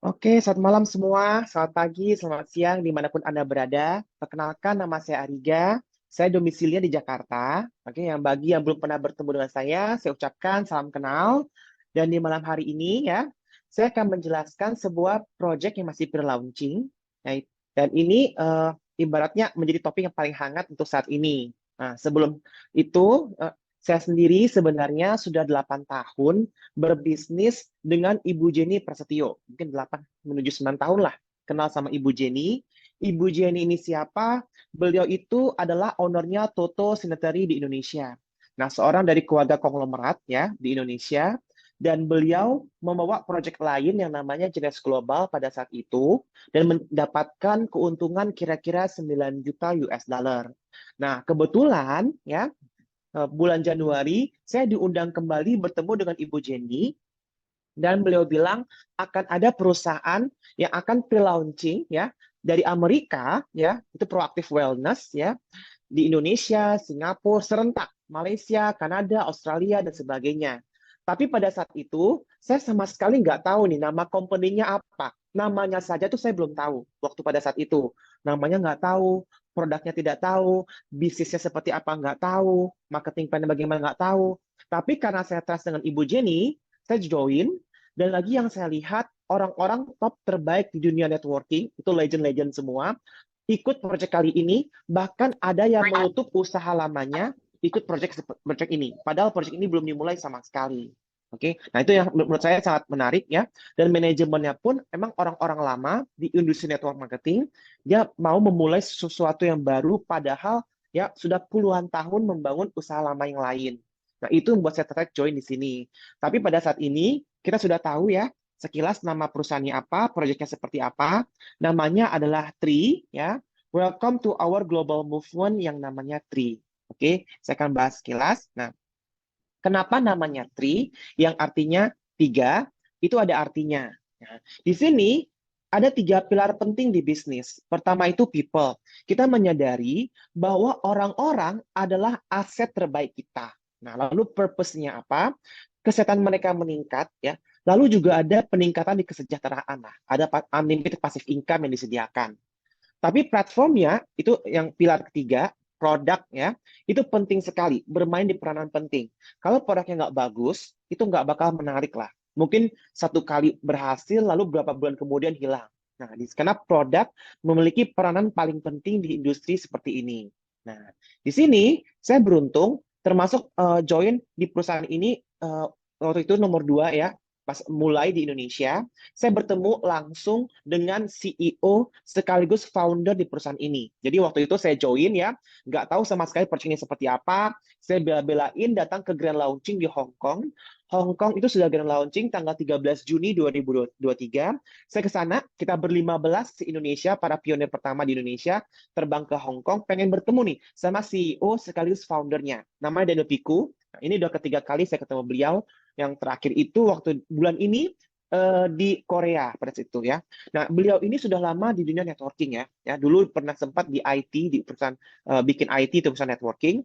Oke, selamat malam semua. Selamat pagi, selamat siang, dimanapun Anda berada. Perkenalkan, nama saya Ariga. Saya domisilinya di Jakarta. Oke, bagi yang belum pernah bertemu dengan saya ucapkan salam kenal. Dan di malam hari ini ya, saya akan menjelaskan sebuah project yang masih pre-launching. Nah, dan ini ibaratnya menjadi topik yang paling hangat untuk saat ini. Nah, sebelum itu, saya sendiri sebenarnya sudah 8 tahun berbisnis dengan Ibu Jenny Prasetyo. Mungkin 8 menuju 9 tahun lah kenal sama Ibu Jenny. Ibu Jenny ini siapa? Beliau itu adalah ownernya Toto Sanitary di Indonesia. Nah, seorang dari keluarga konglomerat ya di Indonesia, dan beliau membawa proyek lain yang namanya Jenes Global pada saat itu dan mendapatkan keuntungan kira-kira 9 juta US dollar. Nah, kebetulan ya bulan Januari, saya diundang kembali bertemu dengan Ibu Jenny, dan beliau bilang akan ada perusahaan yang akan pre-launching ya dari Amerika ya, itu Proactive Wellness ya, di Indonesia, Singapura, serentak, Malaysia, Kanada, Australia, dan sebagainya. Tapi pada saat itu, saya sama sekali nggak tahu nih nama company-nya apa. Namanya saja tuh saya belum tahu waktu pada saat itu. Namanya nggak tahu, produknya tidak tahu, bisnisnya seperti apa nggak tahu, marketing plan bagaimana nggak tahu. Tapi karena saya trust dengan Ibu Jenny, saya join, dan lagi yang saya lihat, orang-orang top terbaik di dunia networking, itu legend-legend semua, ikut proyek kali ini, bahkan ada yang menutup usaha lamanya, ikut proyek ini. Padahal proyek ini belum dimulai sama sekali. Oke, nah itu yang menurut saya sangat menarik ya. Dan manajemennya pun emang orang-orang lama di industri network marketing, dia mau memulai sesuatu yang baru, padahal ya sudah puluhan tahun membangun usaha lama yang lain. Nah, itu membuat saya tertarik join di sini. Tapi pada saat ini, kita sudah tahu ya, sekilas nama perusahaannya apa, proyeknya seperti apa. Namanya adalah Tri, ya. Welcome to our global movement yang namanya Tri. Oke, saya akan bahas sekilas. Nah, kenapa namanya Tri, yang artinya tiga, itu ada artinya. Nah, di sini ada tiga pilar penting di bisnis. Pertama itu people. Kita menyadari bahwa orang-orang adalah aset terbaik kita. Nah, lalu purpose-nya apa? Kesehatan mereka meningkat, ya. Lalu juga ada peningkatan di kesejahteraan. Nah, ada unlimited passive income yang disediakan. Tapi platformnya itu yang pilar ketiga, produk ya, itu penting sekali, bermain di peranan penting. Kalau produknya nggak bagus, itu nggak bakal menarik lah. Mungkin satu kali berhasil, lalu beberapa bulan kemudian hilang. Nah, karena produk memiliki peranan paling penting di industri seperti ini. Nah, di sini saya beruntung termasuk join di perusahaan ini waktu itu nomor 2 ya, pas mulai di Indonesia saya bertemu langsung dengan CEO sekaligus founder di perusahaan ini. Jadi waktu itu saya join ya, nggak tahu sama sekali project ini seperti apa. Saya bela-belain datang ke grand launching di Hong Kong. Hong Kong itu sudah grand launching tanggal 13 Juni 2023. Saya ke sana, kita ber-15 di Indonesia, para pionir pertama di Indonesia, terbang ke Hong Kong, pengen bertemu nih sama CEO sekaligus foundernya. Namanya Daniel Piku. Nah, ini udah ketiga kali saya ketemu beliau. Yang terakhir itu waktu bulan ini di Korea pada saat itu ya. Nah, beliau ini sudah lama di dunia networking ya. Ya, dulu pernah sempat di IT di perusahaan bikin IT itu perusahaan networking,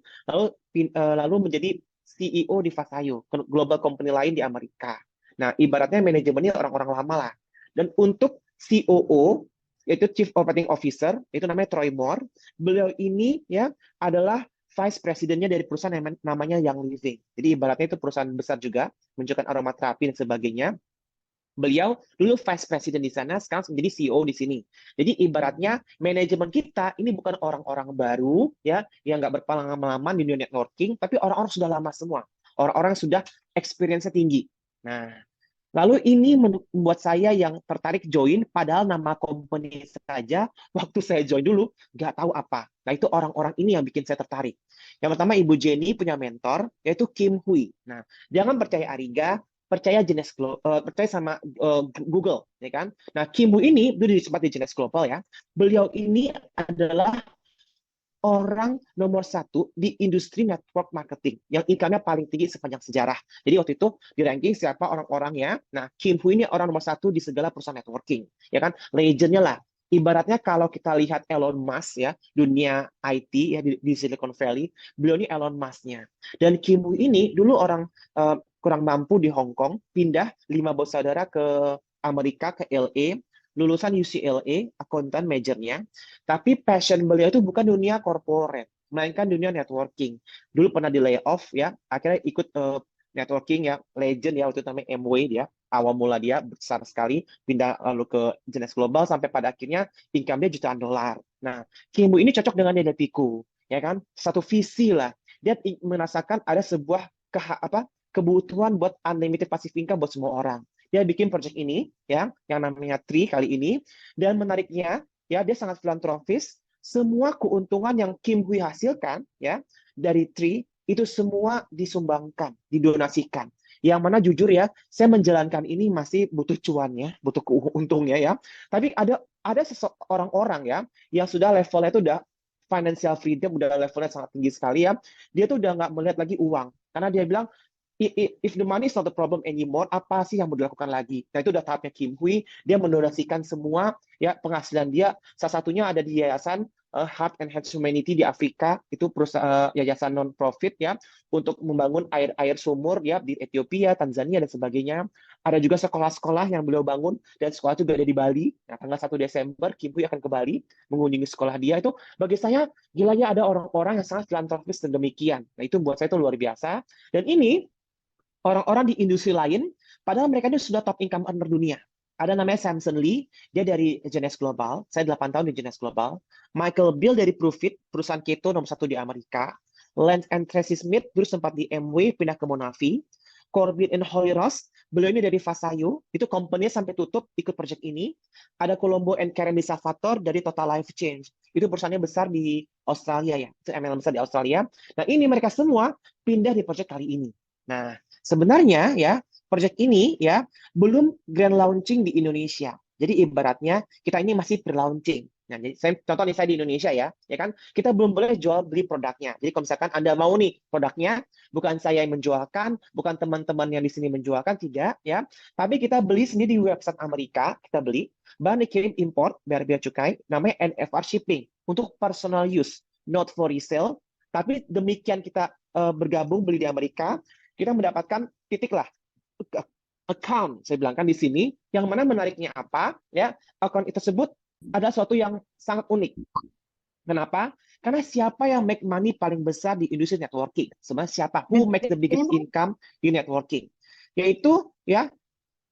lalu menjadi CEO di Vasayo, global company lain di Amerika. Nah, ibaratnya manajemennya orang-orang lama lah. Dan untuk COO yaitu Chief Operating Officer, itu namanya Troy Moore. Beliau ini ya adalah Vice Presidennya dari perusahaan yang namanya Young Living. Jadi ibaratnya itu perusahaan besar juga, menunjukkan aromaterapi dan sebagainya. Beliau dulu Vice President di sana, sekarang menjadi CEO di sini. Jadi ibaratnya manajemen kita ini bukan orang-orang baru ya yang nggak berpengalaman di dunia networking, tapi orang-orang sudah lama semua. Orang-orang sudah experience-nya tinggi. Nah, lalu ini membuat saya yang tertarik join, padahal nama company saja waktu saya join dulu nggak tahu apa. Nah itu orang-orang ini yang bikin saya tertarik. Yang pertama Ibu Jenny punya mentor, yaitu Kim Hui. Nah jangan percaya Ariga, percaya percaya sama Google, ya kan? Nah Kim Hui ini dulu sempat di Jenes Global ya. Beliau ini adalah orang nomor satu di industri network marketing yang income-nya paling tinggi sepanjang sejarah. Jadi waktu itu di ranking siapa orang-orangnya. Nah, Kim Hui ini orang nomor satu di segala perusahaan networking, ya kan? Legendnya lah. Ibaratnya kalau kita lihat Elon Musk ya, dunia IT ya di Silicon Valley, beliau ini Elon Musk-nya. Dan Kim Hui ini dulu orang kurang mampu di Hong Kong, pindah 5 bersaudara ke Amerika ke LA, lulusan UCLA, akuntan majornya, tapi passion beliau itu bukan dunia corporate, melainkan dunia networking. Dulu pernah di layoff ya, akhirnya ikut networking ya, legend ya waktu itu namanya MW dia. Awal mula dia besar sekali, pindah lalu ke jenis global sampai pada akhirnya income dia jutaan dolar. Nah, Kim ini cocok dengan Piku, ya kan? Satu visi lah. Dia merasakan ada sebuah kebutuhan buat unlimited passive income buat semua orang. Dia bikin project ini ya, yang namanya Tree kali ini, dan menariknya ya dia sangat filantropis. Semua keuntungan yang Kim Hui hasilkan ya dari Tree itu semua disumbangkan, didonasikan. Yang mana jujur ya, saya menjalankan ini masih butuh cuannya, butuh keuntungnya ya. Tapi ada orang-orang ya yang sudah levelnya itu udah financial freedom, udah levelnya sangat tinggi sekali ya. Dia tuh udah nggak melihat lagi uang, karena dia bilang if the money is not the problem anymore, apa sih yang mau dilakukan lagi? Nah, itu udah tahapnya Kim Hui. Dia mendonasikan semua ya penghasilan dia. Salah satunya ada di yayasan Heart and Health Humanity di Afrika. Itu perusahaan yayasan non-profit ya untuk membangun air sumur ya di Ethiopia, Tanzania dan sebagainya. Ada juga sekolah-sekolah yang beliau bangun dan sekolah itu ada di Bali. Nah, tanggal 1 Desember Kim Hui akan ke Bali mengunjungi sekolah dia. Itu bagi saya gilanya ada orang-orang yang sangat filantropis dan demikian. Nah, itu buat saya itu luar biasa. Dan ini orang-orang di industri lain, padahal mereka ini sudah top income earner dunia. Ada namanya Samson Lee, dia dari Genesis Global, saya 8 tahun di Genesis Global. Michael Bill dari Profit, perusahaan keto nomor 1 di Amerika. Lance and Tracy Smith, dulu sempat di MW, pindah ke Monavi. Corbin and Holly Ross, beliau ini dari Vasayo, itu company sampai tutup ikut project ini. Ada Colombo and Karen Di Salvatore dari Total Life Change. Itu perusahaannya besar di Australia ya, itu MLM besar di Australia. Nah ini mereka semua pindah di project kali ini. Nah, sebenarnya ya, project ini ya belum grand launching di Indonesia. Jadi ibaratnya kita ini masih pre-launching. Nah, jadi contoh nih saya di Indonesia ya kan kita belum boleh jual beli produknya. Jadi kalau misalkan Anda mau nih produknya, bukan saya yang menjualkan, bukan teman-teman yang di sini menjualkan, tidak ya. Tapi kita beli sendiri di website Amerika, kita beli, bahan dikirim import, bayar bea cukai, namanya NFR shipping untuk personal use, not for resale. Tapi demikian kita bergabung beli di Amerika, kita mendapatkan titiklah account, saya bilang kan di sini, yang mana menariknya apa ya, account tersebut ada sesuatu yang sangat unik. Kenapa? Karena siapa yang make money paling besar di industri networking? Sebenarnya siapa? Who make the biggest income in networking? Yaitu ya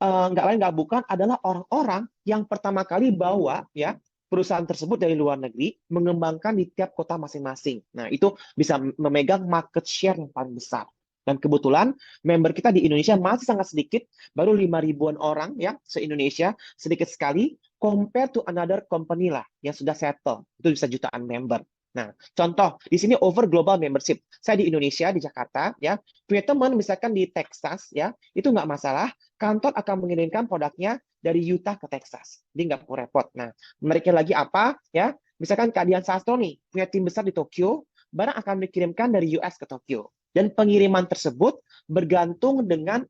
nggak lain nggak bukan adalah orang-orang yang pertama kali bawa ya perusahaan tersebut dari luar negeri mengembangkan di tiap kota masing-masing. Nah itu bisa memegang market share yang paling besar. Dan kebetulan member kita di Indonesia masih sangat sedikit, baru 5 ribuan orang ya se-Indonesia, sedikit sekali compare to another company lah yang sudah settle. Itu bisa jutaan member. Nah, contoh di sini over global membership. Saya di Indonesia di Jakarta ya, punya teman misalkan di Texas ya, itu nggak masalah. Kantor akan mengirimkan produknya dari Utah ke Texas. Jadi nggak perlu repot. Nah, mereka lagi apa ya? Misalkan Kak Dian Sastro nih punya tim besar di Tokyo, barang akan dikirimkan dari US ke Tokyo. Dan pengiriman tersebut bergantung dengan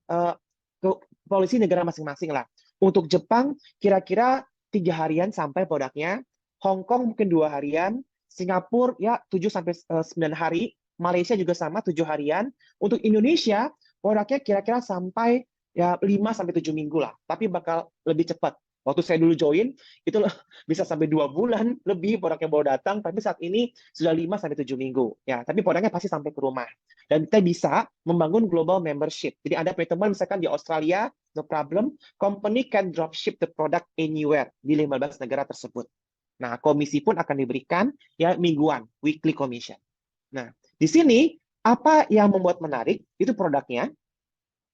polisi negara masing-masing lah. Untuk Jepang kira-kira 3 harian sampai produknya, Hong Kong mungkin 2 harian, Singapura ya 7 sampai 9 hari, Malaysia juga sama 7 harian. Untuk Indonesia produknya kira-kira sampai ya 5 sampai 7 minggu lah, tapi bakal lebih cepat. Waktu saya dulu join, itu bisa sampai 2 bulan lebih produknya baru datang, tapi saat ini sudah 5 sampai 7 minggu. Ya, tapi produknya pasti sampai ke rumah. Dan kita bisa membangun global membership. Jadi Anda punya teman misalkan di Australia, no problem, company can dropship the product anywhere di 15 negara tersebut. Nah, komisi pun akan diberikan ya mingguan, weekly commission. Nah, di sini apa yang membuat menarik itu produknya,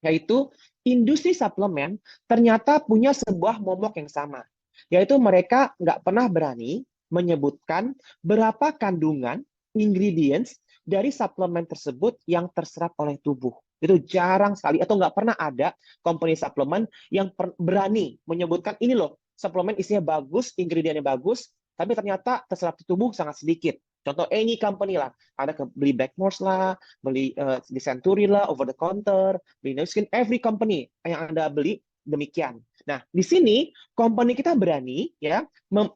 yaitu industri suplemen ternyata punya sebuah momok yang sama, yaitu mereka nggak pernah berani menyebutkan berapa kandungan ingredients dari suplemen tersebut yang terserap oleh tubuh. Itu jarang sekali, atau nggak pernah ada company suplemen yang berani menyebutkan ini loh, suplemen isinya bagus, ingredientnya bagus, tapi ternyata terserap di tubuh sangat sedikit. Contoh any company lah, ada beli Blackmores lah, beli di Century lah, over the counter, beli Nuskin, every company yang Anda beli demikian. Nah, di sini company kita berani ya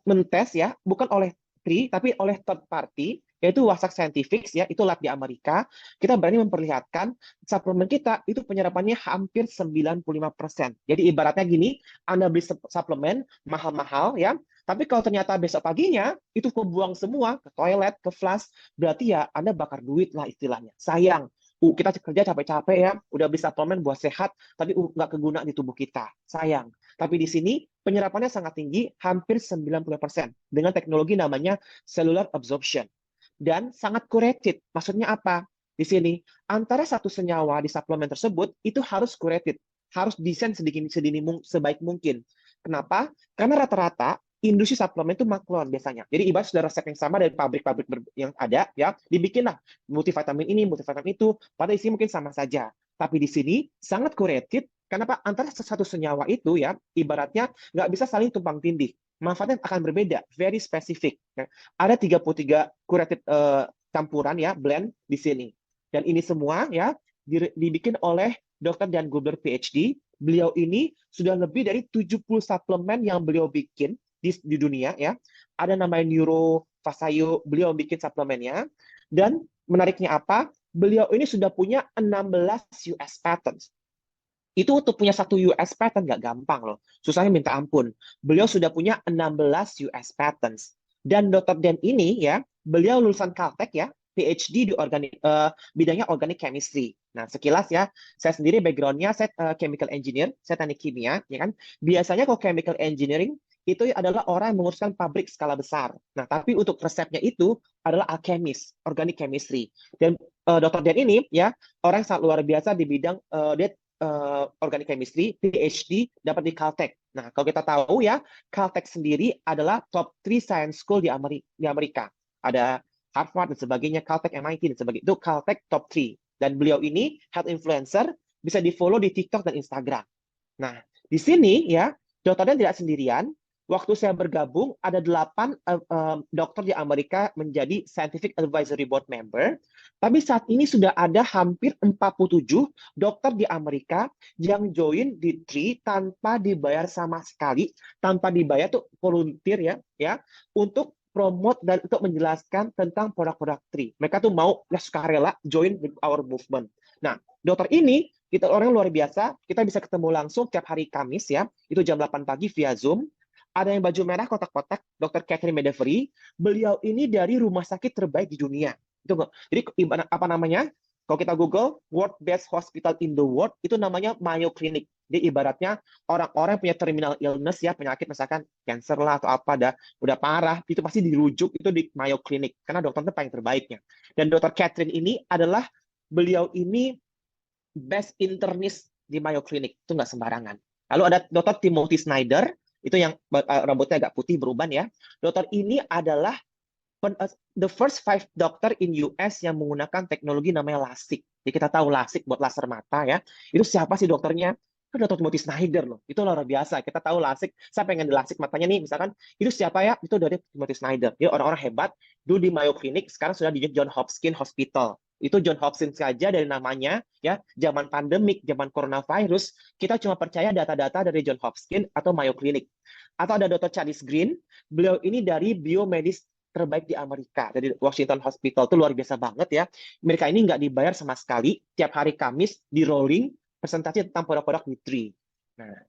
mentes ya, bukan oleh Tri tapi oleh third party yaitu Wasak Scientific, ya, itu lab di Amerika. Kita berani memperlihatkan suplemen kita itu penyerapannya hampir 95%. Jadi ibaratnya gini, Anda beli suplemen mahal-mahal, ya, tapi kalau ternyata besok paginya itu kebuang semua ke toilet, ke flush, berarti ya Anda bakar duit lah istilahnya. Sayang. Kita kerja capek-capek ya, udah beli suplemen buat sehat, tapi nggak keguna di tubuh kita. Sayang. Tapi di sini penyerapannya sangat tinggi, hampir 90%, dengan teknologi namanya cellular absorption. Dan sangat curated. Maksudnya apa? Di sini, antara satu senyawa di suplemen tersebut, itu harus curated. Harus desain sebaik mungkin. Kenapa? Karena rata-rata industri suplemen itu maklon biasanya. Jadi ibarat sudah resep yang sama dari pabrik-pabrik yang ada, ya, dibikinlah multivitamin ini, multivitamin itu, pada isi mungkin sama saja. Tapi di sini sangat curated. Kenapa? Antara satu senyawa itu, ya, ibaratnya nggak bisa saling tumpang tindih. Manfaatnya akan berbeda, very specific. Ya. Ada 33 curated campuran, ya, blend di sini. Dan ini semua, ya, dibikin oleh Dr. Dan Gubler PhD. Beliau ini sudah lebih dari 70 suplemen yang beliau bikin di dunia, ya. Ada namanya Neurofasayo, beliau bikin suplemennya. Dan menariknya apa? Beliau ini sudah punya 16 US patents. Itu untuk punya satu US patent nggak gampang loh. Susahnya minta ampun. Beliau sudah punya 16 US patents. Dan Dr. Dan ini, ya, beliau lulusan Caltech, ya, PhD di bidangnya organic chemistry. Nah, sekilas, ya, saya sendiri background-nya saya chemical engineer, saya teknik kimia, ya kan. Biasanya kalau chemical engineering itu adalah orang yang menguruskan pabrik skala besar. Nah, tapi untuk resepnya itu adalah alchemist, organic chemistry. Dan Dr. Dan ini, ya, orang yang sangat luar biasa di bidang dia organic chemistry, PhD, dapat di Caltech. Nah, kalau kita tahu, ya, Caltech sendiri adalah top 3 science school di Amerika. Ada Harvard dan sebagainya, Caltech, MIT dan sebagainya. Itu Caltech top 3. Dan beliau ini health influencer, bisa di-follow di TikTok dan Instagram. Nah, di sini, ya, Dr. Dan tidak sendirian. Waktu saya bergabung, ada 8 dokter di Amerika menjadi Scientific Advisory Board member. Tapi saat ini sudah ada hampir 47 dokter di Amerika yang join di TRI tanpa dibayar sama sekali, tanpa dibayar tuh volunteer, ya, untuk promote dan untuk menjelaskan tentang produk-produk TRI. Mereka tuh mau sukarela join with our movement. Nah, dokter ini kita orang luar biasa, kita bisa ketemu langsung tiap hari Kamis, ya, itu jam 8 pagi via Zoom. Ada yang baju merah kotak-kotak, Dr. Catherine Medevery. Beliau ini dari rumah sakit terbaik di dunia. Itu nggak? Jadi apa namanya? Kalau kita Google World Best Hospital in the World, itu namanya Mayo Clinic. Jadi ibaratnya orang-orang punya terminal illness, ya, penyakit misalkan cancer lah atau apa, udah parah, itu pasti dirujuk itu di Mayo Clinic karena dokter itu paling terbaiknya. Dan Dr. Catherine ini adalah beliau ini best internist di Mayo Clinic, itu nggak sembarangan. Lalu ada Dr. Timothy Snyder, itu yang rambutnya agak putih beruban, ya. Dokter ini adalah the first 5 dokter in US yang menggunakan teknologi namanya LASIK. Jadi kita tahu LASIK buat laser mata, ya. Itu siapa sih dokternya? Itu Dr. Timothy Snyder loh. Itu luar biasa. Kita tahu LASIK, saya pengen di LASIK matanya nih, misalkan. Itu siapa ya? Itu dari Timothy Snyder. Dia orang-orang hebat. Dulu di Mayo Clinic, sekarang sudah di John Hopkins Hospital. Itu John Hopkins saja dari namanya, ya, zaman pandemik, zaman coronavirus, kita cuma percaya data-data dari John Hopkins atau Mayo Clinic. Atau ada Dr. Charles Green, beliau ini dari biomedis terbaik di Amerika, dari Washington Hospital. Itu luar biasa banget, ya. Mereka ini nggak dibayar sama sekali, tiap hari Kamis di rolling presentasi tentang produk-produk Nutri. Nah,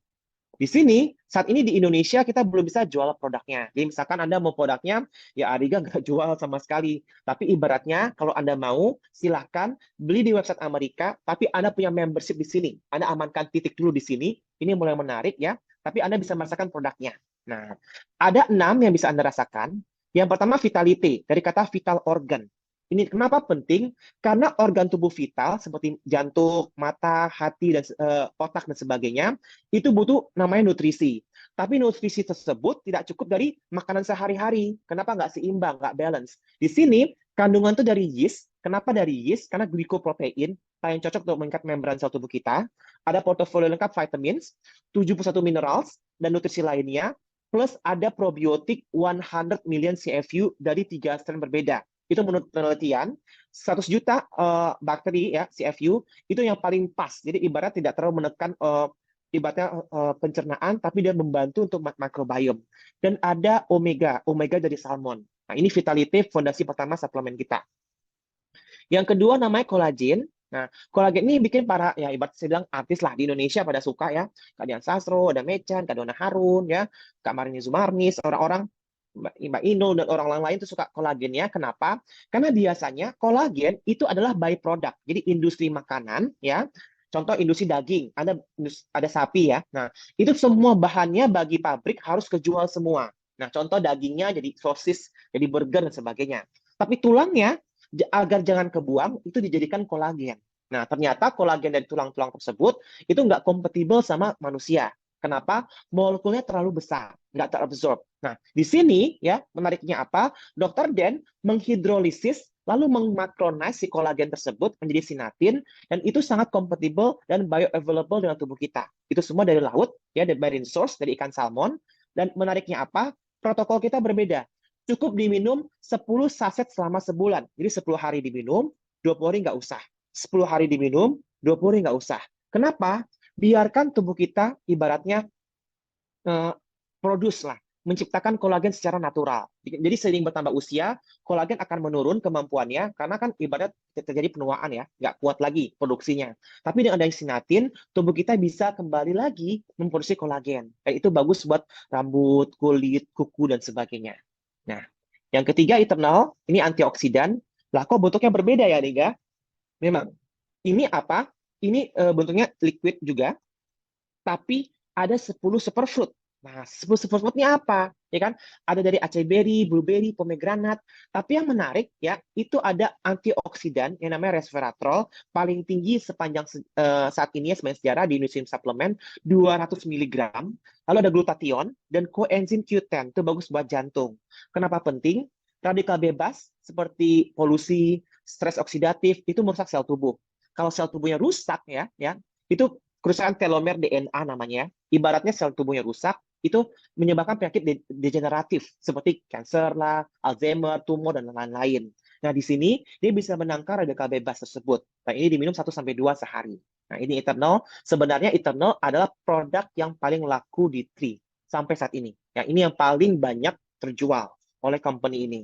di sini, saat ini di Indonesia kita belum bisa jual produknya. Jadi misalkan Anda mau produknya, ya Ariga nggak jual sama sekali. Tapi ibaratnya, kalau Anda mau, silahkan beli di website Amerika, tapi Anda punya membership di sini. Anda amankan titik dulu di sini. Ini mulai menarik, ya. Tapi Anda bisa merasakan produknya. Nah, ada 6 yang bisa Anda rasakan. Yang pertama, vitality. Dari kata vital organ. Ini kenapa penting? Karena organ tubuh vital seperti jantung, mata, hati, dan otak dan sebagainya itu butuh namanya nutrisi. Tapi nutrisi tersebut tidak cukup dari makanan sehari-hari. Kenapa nggak seimbang, nggak balance? Di sini kandungan itu dari yeast. Kenapa dari yeast? Karena glycoprotein yang cocok untuk mengikat membran sel tubuh kita. Ada portofolio lengkap vitamins, 71 minerals, dan nutrisi lainnya. Plus ada probiotik 100 million CFU dari 3 strain berbeda. Itu menurut penelitian 100 juta bakteri, ya, CFU itu yang paling pas. Jadi ibarat tidak terlalu menekan ibaratnya pencernaan, tapi dia membantu untuk microbiome. Dan ada omega dari salmon. Nah, ini Vitality fondasi pertama suplemen kita. Yang kedua namanya kolagen. Nah, kolagen ini bikin para, ya ibarat saya bilang artis lah di Indonesia pada suka ya. Kak Dian Sastro, ada Mechan, Kak Donna Harun, ya, Kak Marini Zumarnis, orang-orang Mbak Inul dan orang lain itu suka kolagen ya. Kenapa? Karena biasanya kolagen itu adalah byproduct. Jadi industri makanan ya. Contoh industri daging, ada sapi ya. Nah, itu semua bahannya bagi pabrik harus kejual semua. Nah, contoh dagingnya jadi sosis, jadi burger dan sebagainya. Tapi tulangnya agar jangan kebuang itu dijadikan kolagen. Nah, ternyata kolagen dari tulang-tulang tersebut itu nggak kompatibel sama manusia. Kenapa? Molekulnya terlalu besar, nggak terabsorb. Nah, di sini ya menariknya apa? Dr. Dan menghidrolisis lalu mengmakronize si kolagen tersebut menjadi sinatin dan itu sangat kompatibel dan bioavailable dengan tubuh kita. Itu semua dari laut ya, dari marine source, dari ikan salmon. Dan menariknya apa? Protokol kita berbeda. Cukup diminum 10 saset selama sebulan. Jadi 10 hari diminum, 20 hari nggak usah. 10 hari diminum, 20 hari nggak usah. Kenapa? Biarkan tubuh kita ibaratnya produce lah, menciptakan kolagen secara natural. Jadi seiring bertambah usia, kolagen akan menurun kemampuannya karena kan ibarat terjadi penuaan ya, nggak kuat lagi produksinya. Tapi dengan adanya sinatin, tubuh kita bisa kembali lagi memproduksi kolagen. Itu bagus buat rambut, kulit, kuku dan sebagainya. Nah, yang ketiga eternal, ini antioksidan. Lah kok bentuknya berbeda ya, Niga? Memang. Ini apa? Ini bentuknya liquid juga, tapi ada 10 superfood. Nah, 10 superfoodnya apa? Ya kan? Ada dari acai berry, blueberry, pomegranate. Tapi yang menarik ya, itu ada antioksidan yang namanya resveratrol, paling tinggi sepanjang saat ini ya, sepanjang sejarah di Nutrient Supplement, 200 mg. Lalu ada glutathione dan coenzim Q10, itu bagus buat jantung. Kenapa penting? Radikal bebas seperti polusi, stres oksidatif itu merusak sel tubuh. Kalau sel tubuhnya rusak ya, itu kerusakan telomer DNA namanya. Ibaratnya sel tubuhnya rusak, itu menyebabkan penyakit degeneratif seperti kanker lah, Alzheimer, tumor dan lain-lain. Nah, di sini dia bisa menangkal radikal bebas tersebut. Nah, ini diminum 1-2 sehari. Nah, ini Eternal. Sebenarnya Eternal adalah produk yang paling laku di Tree sampai saat ini. Yang ini yang paling banyak terjual oleh company ini.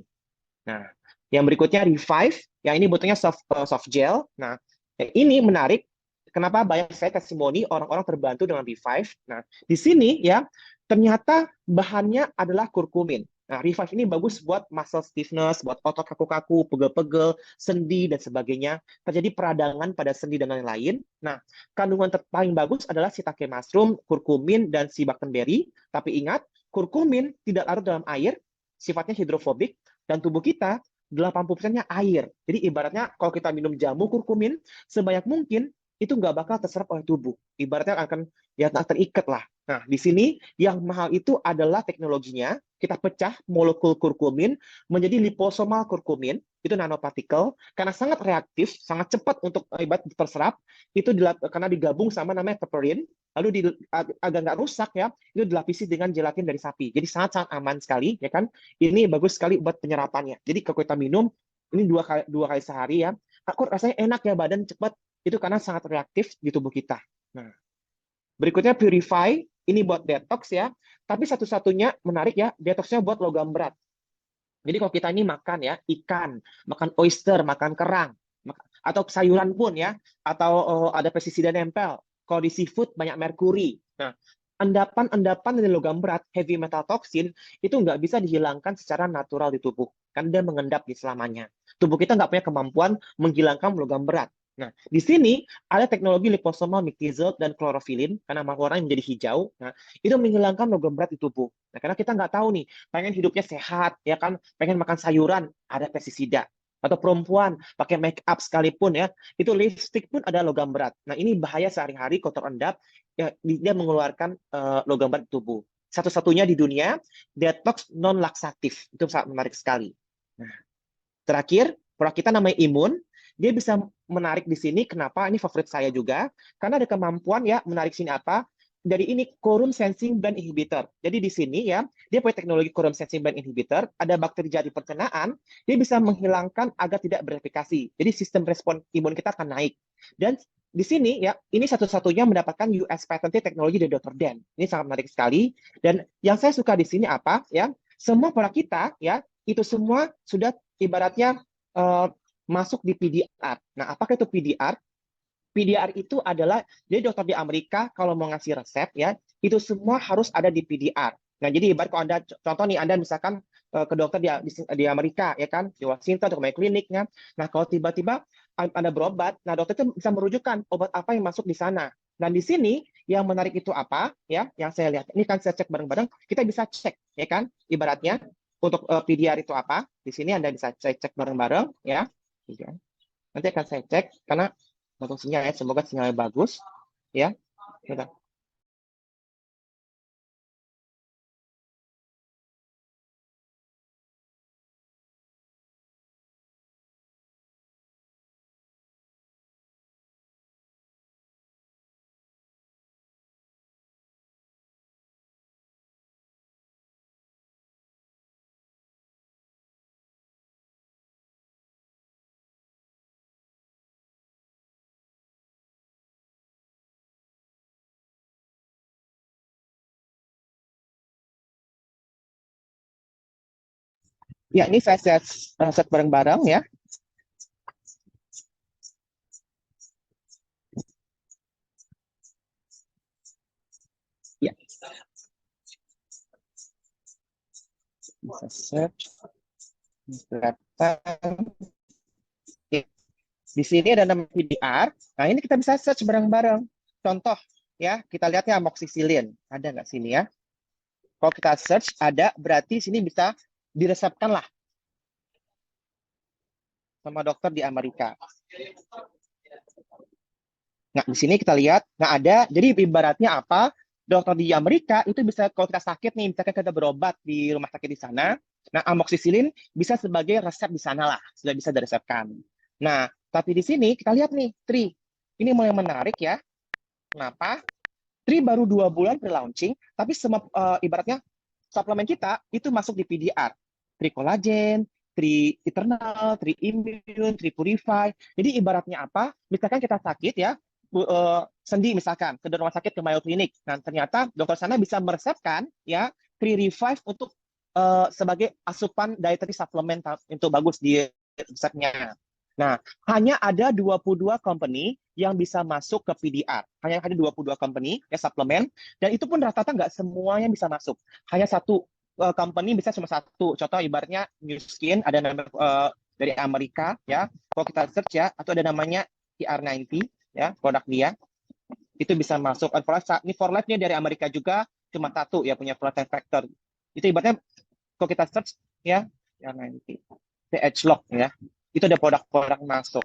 Nah, yang berikutnya Revive, yang ini bentuknya soft gel. Nah, ini menarik. Kenapa banyak saya testimoni orang-orang terbantu dengan Revive. Nah, di sini ya ternyata bahannya adalah kurkumin. Nah, Revive ini bagus buat muscle stiffness, buat otot kaku-kaku, pegel-pegel, sendi dan sebagainya. Terjadi peradangan pada sendi dan lain-lain. Nah, kandungan paling bagus adalah shiitake mushroom, kurkumin dan si berry. Tapi ingat, kurkumin tidak larut dalam air, sifatnya hidrofobik dan tubuh kita 80%-nya air. Jadi ibaratnya kalau kita minum jamu kurkumin sebanyak mungkin itu nggak bakal terserap oleh tubuh. Ibaratnya akan ya terikat lah. Nah, di sini yang mahal itu adalah teknologinya. Kita pecah molekul kurkumin menjadi liposomal kurkumin, itu nanopartikel, karena sangat reaktif, sangat cepat untuk ibarat terserap, itu karena digabung sama namanya heparin, lalu agak nggak rusak ya, itu dilapisi dengan gelatin dari sapi. Jadi sangat-sangat aman sekali, ya kan? Ini bagus sekali buat penyerapannya. Jadi kalau kita minum, ini dua kali sehari ya, aku rasanya enak ya, badan cepat, itu karena sangat reaktif di tubuh kita. Nah, berikutnya Purify, ini buat detox ya, tapi satu-satunya menarik ya, detoxnya buat logam berat. Jadi kalau kita ini makan ya, ikan, makan oyster, makan kerang, atau sayuran pun ya, atau ada pestisida nempel. Kalau di seafood banyak merkuri. Nah, endapan-endapan dari logam berat, heavy metal toxin, itu nggak bisa dihilangkan secara natural di tubuh. Kan dia mengendap di selamanya. Tubuh kita nggak punya kemampuan menghilangkan logam berat. Nah, di sini ada teknologi liposomal mictizole dan klorofilin, karena warna yang menjadi hijau. Nah, itu menghilangkan logam berat di tubuh. Nah, karena kita nggak tahu nih, pengen hidupnya sehat, ya kan, pengen makan sayuran, ada pestisida. Atau perempuan pakai make up sekalipun ya, itu lipstick pun ada logam berat. Nah, ini bahaya sehari-hari kotor endap, ya, dia mengeluarkan logam berat di tubuh. Satu-satunya di dunia, detox non-laksatif. Itu sangat menarik sekali. Nah, terakhir, produk kita namanya Imun. Dia bisa menarik di sini. Kenapa? Ini favorit saya juga. Karena ada kemampuan ya menarik sini apa? Dari ini quorum sensing band inhibitor. Jadi di sini ya, dia punya teknologi quorum sensing band inhibitor. Ada bakteri jadi pencernaan, dia bisa menghilangkan agar tidak bereplikasi. Jadi sistem respon imun kita akan naik. Dan di sini ya, ini satu-satunya mendapatkan US patent teknologi dari Dr. Dan. Ini sangat menarik sekali. Dan yang saya suka di sini apa? Ya, semua produk kita ya itu semua sudah ibaratnya masuk di PDR. Nah, apakah itu PDR? PDR itu adalah, jadi dokter di Amerika kalau mau ngasih resep ya, itu semua harus ada di PDR. Nah, jadi ibarat kalau Anda, contoh nih, Anda misalkan ke dokter di Amerika, ya kan, di Washington atau ke kliniknya. Nah, kalau tiba-tiba Anda berobat, nah dokter itu bisa merujukan obat apa yang masuk di sana. Dan di sini yang menarik itu apa, ya, yang saya lihat, ini kan saya cek bareng-bareng, kita bisa cek, ya kan, ibaratnya untuk PDR itu apa. Di sini Anda bisa cek bareng-bareng, ya. Nanti akan saya cek karena untuk sinyal ya, semoga sinyalnya bagus ya. Bentar. Ya, ini saya set bareng-bareng ya. Ya, bisa search. Oke. Di sini ada nama PDR. Nah, ini kita bisa search bareng-bareng. Contoh ya, kita lihatnya amoxicillin. Ada nggak sini ya? Kalau kita search ada, berarti sini bisa diresepkan lah sama dokter di Amerika. Nah, di sini kita lihat, nah ada, jadi ibaratnya apa? Dokter di Amerika itu bisa, kalau kita sakit nih, misalkan kita berobat di rumah sakit di sana, nah amoxicillin bisa sebagai resep di sana lah, sudah bisa diresepkan. Nah, tapi di sini kita lihat nih, Tri, ini mulai menarik ya. Kenapa? Tri baru 2 bulan pre-launching, tapi semua ibaratnya suplemen kita itu masuk di PDR. Tri Collagen, Tri Eternal, Tri Immune, Tri Purify. Jadi ibaratnya apa? Misalkan kita sakit ya, sendi misalkan ke rumah sakit ke Mayo Clinic. Nah, ternyata dokter sana bisa meresepkan ya Tri Revive untuk sebagai asupan dietary supplement untuk bagus di resepnya. Nah, hanya ada 22 company yang bisa masuk ke PDR. Hanya ada 22 company ya suplemen, dan itu pun rata-rata nggak semuanya bisa masuk. Hanya satu company bisa cuma satu. Contoh ibaratnya New Skin, ada nama dari Amerika ya. Kalau kita search ya, atau ada namanya TR90 ya, produk dia itu bisa masuk. Ini for life-nya dari Amerika juga, cuma satu ya punya protein factor. Itu ibaratnya kalau kita search ya, TR90, TH Lock ya. Itu ada produk-produk masuk.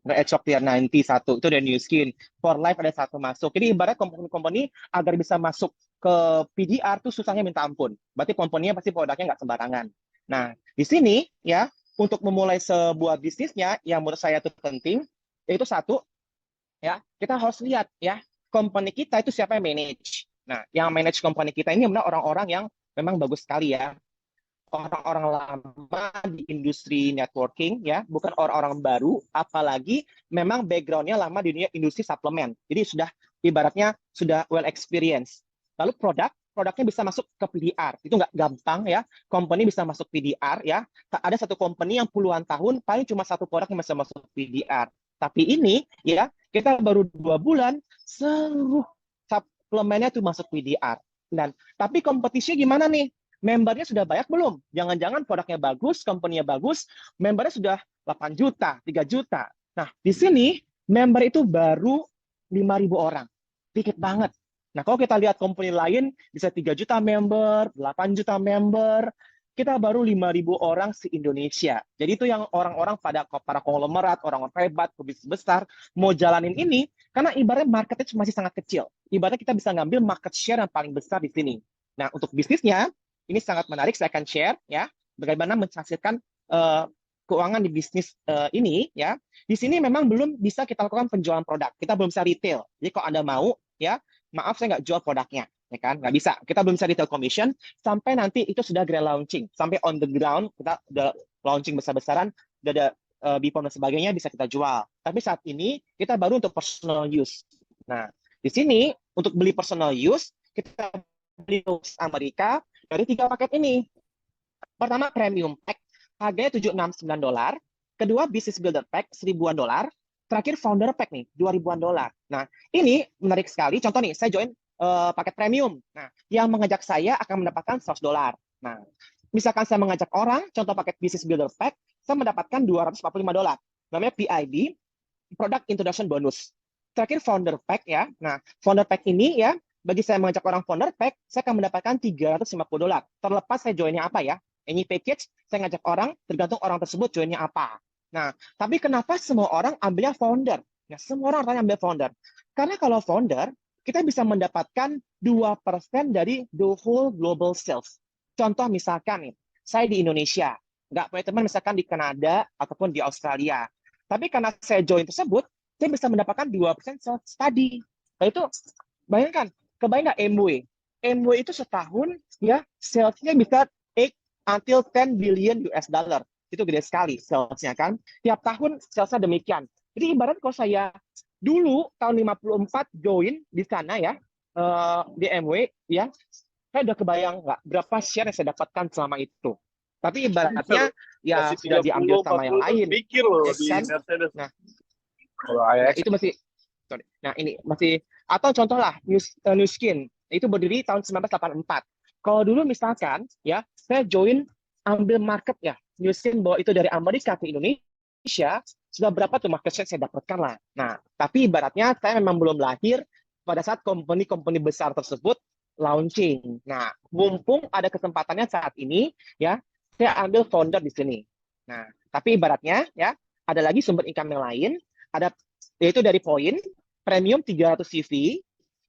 Edge of Tier 90 satu, itu dari New Skin. For Life ada satu masuk. Jadi ibarat company agar bisa masuk ke PDR tuh susahnya minta ampun. Berarti company-nya pasti produknya nggak sembarangan. Nah, di sini ya, untuk memulai sebuah bisnisnya yang menurut saya itu penting, yaitu satu, ya, kita harus lihat ya, company kita itu siapa yang manage. Nah, yang manage company kita ini benar orang-orang yang memang bagus sekali ya, orang-orang lama di industri networking ya, bukan orang-orang baru, apalagi memang background-nya lama di dunia industri suplemen. Jadi sudah ibaratnya sudah well experience. Lalu produknya bisa masuk ke PDR. Itu nggak gampang ya. Company bisa masuk PDR ya. Ada satu company yang puluhan tahun paling cuma satu produk yang bisa masuk PDR. Tapi ini ya, kita baru 2 bulan seluruh suplemennya itu masuk PDR. Dan tapi kompetisinya gimana nih? Membernya sudah banyak belum? Jangan-jangan produknya bagus, company-nya bagus, membernya sudah 8 juta, 3 juta. Nah, di sini member itu baru 5.000 orang. Dikit banget. Nah, kalau kita lihat company lain bisa 3 juta member, 8 juta member, kita baru 5.000 orang se-Indonesia. Jadi itu yang orang-orang pada para konglomerat, orang-orang hebat, bisnis besar, mau jalanin ini, karena ibaratnya marketnya masih sangat kecil. Ibaratnya kita bisa ngambil market share yang paling besar di sini. Nah, untuk bisnisnya, ini sangat menarik, saya akan share ya bagaimana menghasilkan keuangan di bisnis ini ya. Di sini memang belum bisa kita lakukan penjualan produk, kita belum bisa retail. Jadi kalau Anda mau ya, maaf saya nggak jual produknya, ya kan? Nggak bisa. Kita belum bisa retail commission sampai nanti itu sudah grand launching, sampai on the ground kita udah launching besar-besaran, udah ada Bipom dan sebagainya bisa kita jual. Tapi saat ini kita baru untuk personal use. Nah, di sini untuk beli personal use kita beli Amerika dari 3 paket ini. Pertama, premium pack, harganya $769. Kedua, business builder pack, $1.000-an. Terakhir, founder pack nih, $2.000-an. Nah, ini menarik sekali. Contoh nih, saya join paket premium. Nah, yang mengajak saya akan mendapatkan $100. Nah, misalkan saya mengajak orang, contoh paket business builder pack, saya mendapatkan $245. Namanya PIB, Product Introduction Bonus. Terakhir founder pack ya. Nah, founder pack ini ya, bagi saya mengajak orang founder pack, saya akan mendapatkan $350. Terlepas saya joinnya apa ya. Any package, saya ngajak orang, tergantung orang tersebut joinnya apa. Nah, tapi kenapa semua orang ambilnya founder? Nah, semua orang ambil founder. Karena kalau founder, kita bisa mendapatkan 2% dari the whole global sales. Contoh misalkan nih, saya di Indonesia, nggak punya teman misalkan di Kanada ataupun di Australia. Tapi karena saya join tersebut, saya bisa mendapatkan 2% self study. Nah itu, bayangkan, kebayang nggak MW? MW itu setahun, ya, salesnya bisa 8 until 10 billion US dollar. Itu gede sekali salesnya kan. Tiap tahun salesnya demikian. Jadi ibarat kalau saya dulu tahun 54 join di sana ya, di MW, ya, saya udah kebayang nggak berapa share yang saya dapatkan selama itu. Tapi ibaratnya ya Masih sudah diambil 30, sama yang 40 tuh lain, mikir loh ya di kan? Mercedes. Nah, Kalau nah AX itu masih, sorry. Nah ini masih, atau contoh lah New Skin itu berdiri tahun 1984. Kalau dulu misalkan ya saya join ambil market ya New Skin bahwa itu dari Amerika ke Indonesia, sudah berapa tuh market share saya dapatkan lah. Nah tapi ibaratnya saya memang belum lahir pada saat company-company besar tersebut launching. Nah mumpung ada kesempatannya saat ini ya, saya ambil founder di sini. Nah tapi ibaratnya ya ada lagi sumber income yang lain, ada yaitu dari poin premium 300 CV,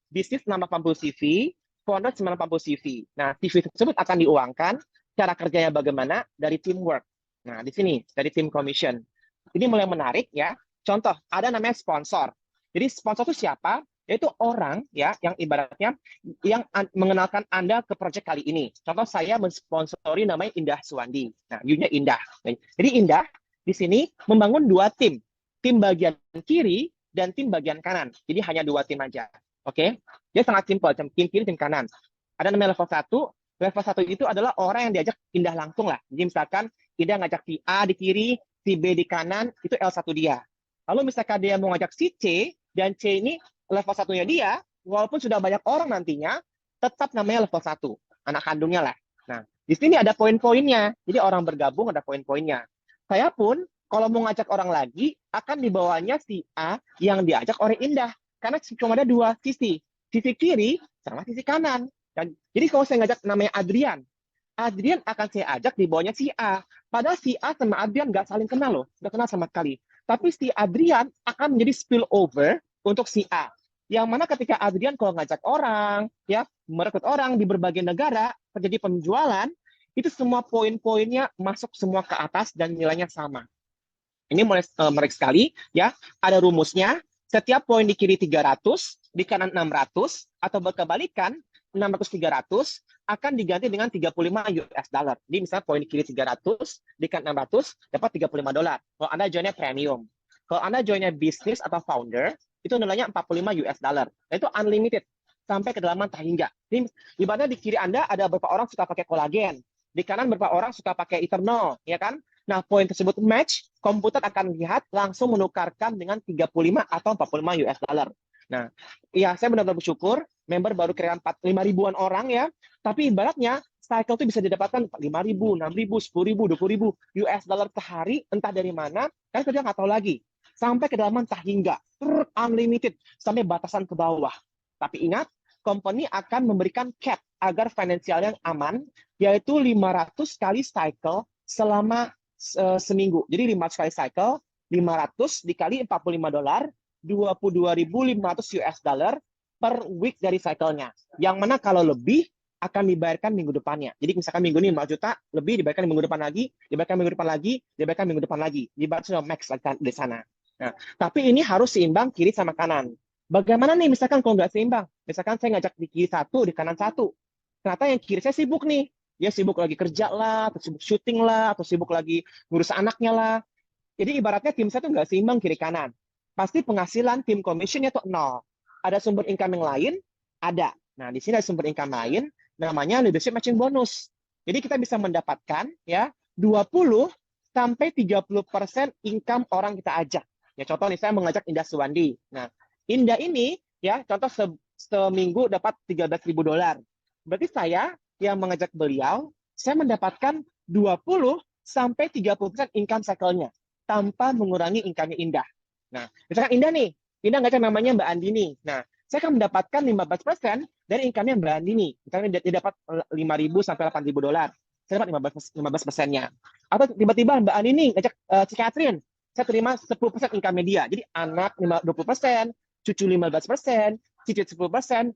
bisnis 680 CV, founder 980 CV. Nah, CV tersebut akan diuangkan, cara kerjanya bagaimana dari teamwork. Nah, di sini dari tim commission. Ini mulai menarik ya. Contoh, ada namanya sponsor. Jadi sponsor itu siapa? Yaitu orang ya yang ibaratnya yang mengenalkan Anda ke proyek kali ini. Contoh saya mensponsori namanya Indah Suwandi. Nah, U-nya Indah. Jadi Indah di sini membangun dua tim. Tim bagian kiri dan tim bagian kanan. Jadi hanya dua tim aja. Oke? Dia sangat simpel, tim kiri, tim kanan. Ada namanya level 1. Level 1 itu adalah orang yang diajak Indah langsung lah. Jadi misalkan Indah ngajak si A di kiri, si B di kanan, itu L1 dia. Lalu misalkan dia mau ngajak si C, dan C ini level 1-nya dia, walaupun sudah banyak orang nantinya, tetap namanya level 1. Anak kandungnya lah. Nah, di sini ada poin-poinnya. Jadi orang bergabung ada poin-poinnya. Saya pun kalau mau ngajak orang lagi, akan dibawanya si A yang diajak oleh Indah. Karena cuma ada dua sisi. Sisi kiri sama sisi kanan. Dan, jadi kalau saya ngajak namanya Adrian, Adrian akan saya ajak di bawahnya si A. Padahal si A sama Adrian nggak saling kenal loh. Nggak kenal sama sekali. Tapi si Adrian akan menjadi spillover untuk si A. Yang mana ketika Adrian kalau ngajak orang, ya merekrut orang di berbagai negara, terjadi penjualan, itu semua poin-poinnya masuk semua ke atas dan nilainya sama. Ini mulai menarik sekali ya. Ada rumusnya. Setiap poin di kiri 300, di kanan 600, atau berkebalikan 600 300 akan diganti dengan 35 US dollar. Jadi misalnya poin di kiri 300, di kanan 600 dapat 35 dolar. Kalau Anda joinnya premium. Kalau Anda joinnya bisnis atau founder, itu nilainya 45 US dollar. Dan itu unlimited sampai kedalaman tak hingga. Jadi ibaratnya di kiri Anda ada beberapa orang suka pakai kolagen, di kanan beberapa orang suka pakai eternal, ya kan? Nah, poin tersebut match, komputer akan lihat langsung menukarkan dengan 35 atau 45 US dollar. Nah, ya saya benar-benar bersyukur, member baru kira 5 ribuan orang ya, tapi ibaratnya cycle itu bisa didapatkan 5 ribu, 6 ribu, 10 ribu, 20 ribu US dollar sehari, entah dari mana, kan kita nggak tahu lagi. Sampai kedalaman tak hingga, unlimited, sampai batasan ke bawah. Tapi ingat, company akan memberikan cap agar finansialnya aman, yaitu 500 kali cycle selama seminggu. Jadi 500 kali cycle, 500 dikali 45 dolar, 22.500 US dollar per week dari cycle-nya. Yang mana kalau lebih akan dibayarkan minggu depannya. Jadi misalkan minggu ini 5 juta, lebih dibayarkan minggu depan lagi, dibayarkan minggu depan lagi, dibayarkan minggu depan lagi. Dibayar sudah max di sana. Nah, tapi ini harus seimbang kiri sama kanan. Bagaimana nih misalkan kalau nggak seimbang? Misalkan saya ngajak di kiri satu, di kanan satu. Ternyata yang kiri saya sibuk nih. Dia sibuk lagi kerja lah, atau sibuk syuting lah, atau sibuk lagi ngurus anaknya lah. Jadi ibaratnya tim saya tuh nggak seimbang kiri kanan. Pasti penghasilan tim commissionnya tuh nol. Ada sumber income yang lain? Ada. Nah, di sini ada sumber income lain, namanya leadership matching bonus. Jadi kita bisa mendapatkan ya 20 sampai 30% income orang kita ajak. Ya contoh nih saya mengajak Indah Suwandi. Nah, Indah ini ya contoh seminggu dapat $13.000. Berarti saya yang mengajak beliau, saya mendapatkan 20 sampai 30% income cycle-nya tanpa mengurangi income-nya Indah. Nah, misalkan Indah nih, Indah ngajak namanya Mbak Andini. Nah, saya akan mendapatkan 15% dari income-nya Mbak Andini. Misalnya dia dapat 5.000 sampai $8.000. Saya dapat 15%-nya. Atau tiba-tiba Mbak Andini ngajak si Catherine, saya terima 10% income-nya dia. Jadi anak 20%, cucu 15%, cicit 10%,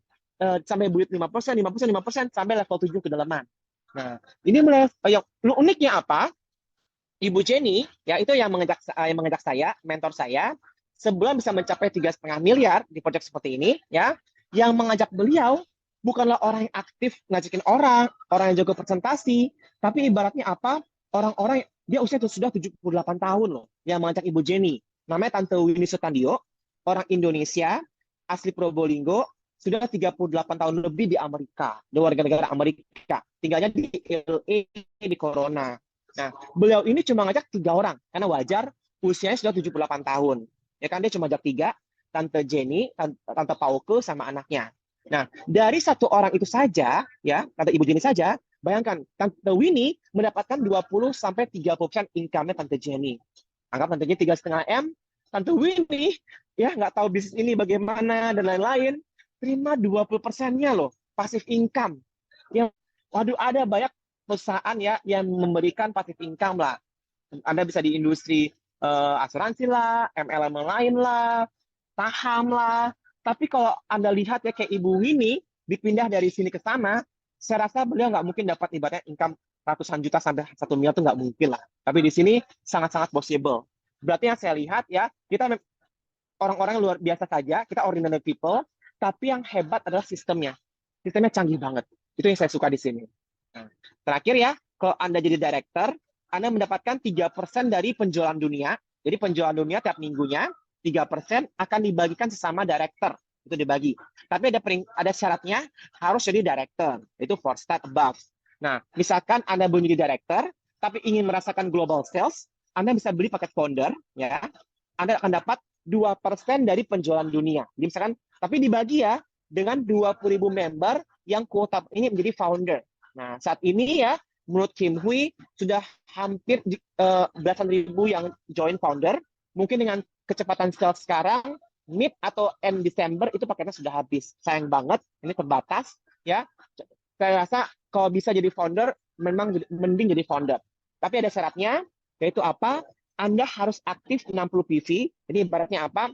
sampai buyut 5%, 5%, 5%, sampai level 7 kedalaman. Nah, ini mulai yang uniknya apa? Ibu Jenny, ya itu yang mengajak saya, mentor saya, sebulan bisa mencapai 3,5 miliar di proyek seperti ini, ya. Yang mengajak beliau bukanlah orang yang aktif ngajakin orang yang jago presentasi, tapi ibaratnya apa? Orang-orang dia usia sudah 78 tahun loh, yang mengajak Ibu Jenny. Namanya Tante Winnie Sutandio, orang Indonesia, asli Probolinggo, sudah 38 tahun lebih di Amerika, di warga negara Amerika. Tinggalnya di LA, di Corona. Nah, beliau ini cuma ngajak 3 orang, karena wajar usianya sudah 78 tahun. Ya kan, dia cuma ngajak 3, Tante Jenny, Tante Pauke, sama anaknya. Nah, dari 1 orang itu saja, ya, Tante Ibu Jenny saja, bayangkan, Tante Winnie mendapatkan 20-30% income-nya Tante Jenny. Anggap Tante Jenny 3,5 M, Tante Winnie, ya, nggak tahu bisnis ini bagaimana, dan lain-lain, terima 20%-nya loh, passive income. Ya, waduh, ada banyak perusahaan ya yang memberikan passive income lah. Anda bisa di industri asuransi lah, MLM lain lah, saham lah. Tapi kalau Anda lihat ya kayak Ibu Winnie dipindah dari sini ke sana, saya rasa beliau nggak mungkin dapat ibaratnya income ratusan juta sampai 1 miliar itu nggak mungkin lah. Tapi di sini sangat-sangat possible. Berarti yang saya lihat ya, kita orang-orang yang luar biasa saja, kita ordinary people, tapi yang hebat adalah sistemnya. Sistemnya canggih banget. Itu yang saya suka di sini. Nah, terakhir ya, kalau Anda jadi director, Anda mendapatkan 3% dari penjualan dunia. Jadi penjualan dunia tiap minggunya, 3% akan dibagikan sesama director. Itu dibagi. Tapi ada syaratnya, harus jadi director. Itu 4 star above. Nah, misalkan Anda belum jadi director, tapi ingin merasakan global sales, Anda bisa beli paket founder, ya. Anda akan dapat 2% dari penjualan dunia. Jadi misalkan, tapi dibagi ya, dengan 20.000 member yang kuota ini menjadi founder. Nah, saat ini ya, menurut Kim Hui, sudah hampir belasan ribu yang join founder. Mungkin dengan kecepatan sales sekarang, mid atau end Desember, itu paketnya sudah habis. Sayang banget, ini terbatas. Ya, saya rasa kalau bisa jadi founder, memang mending jadi founder. Tapi ada syaratnya, yaitu apa? Anda harus aktif 60 PV. Jadi ibaratnya apa?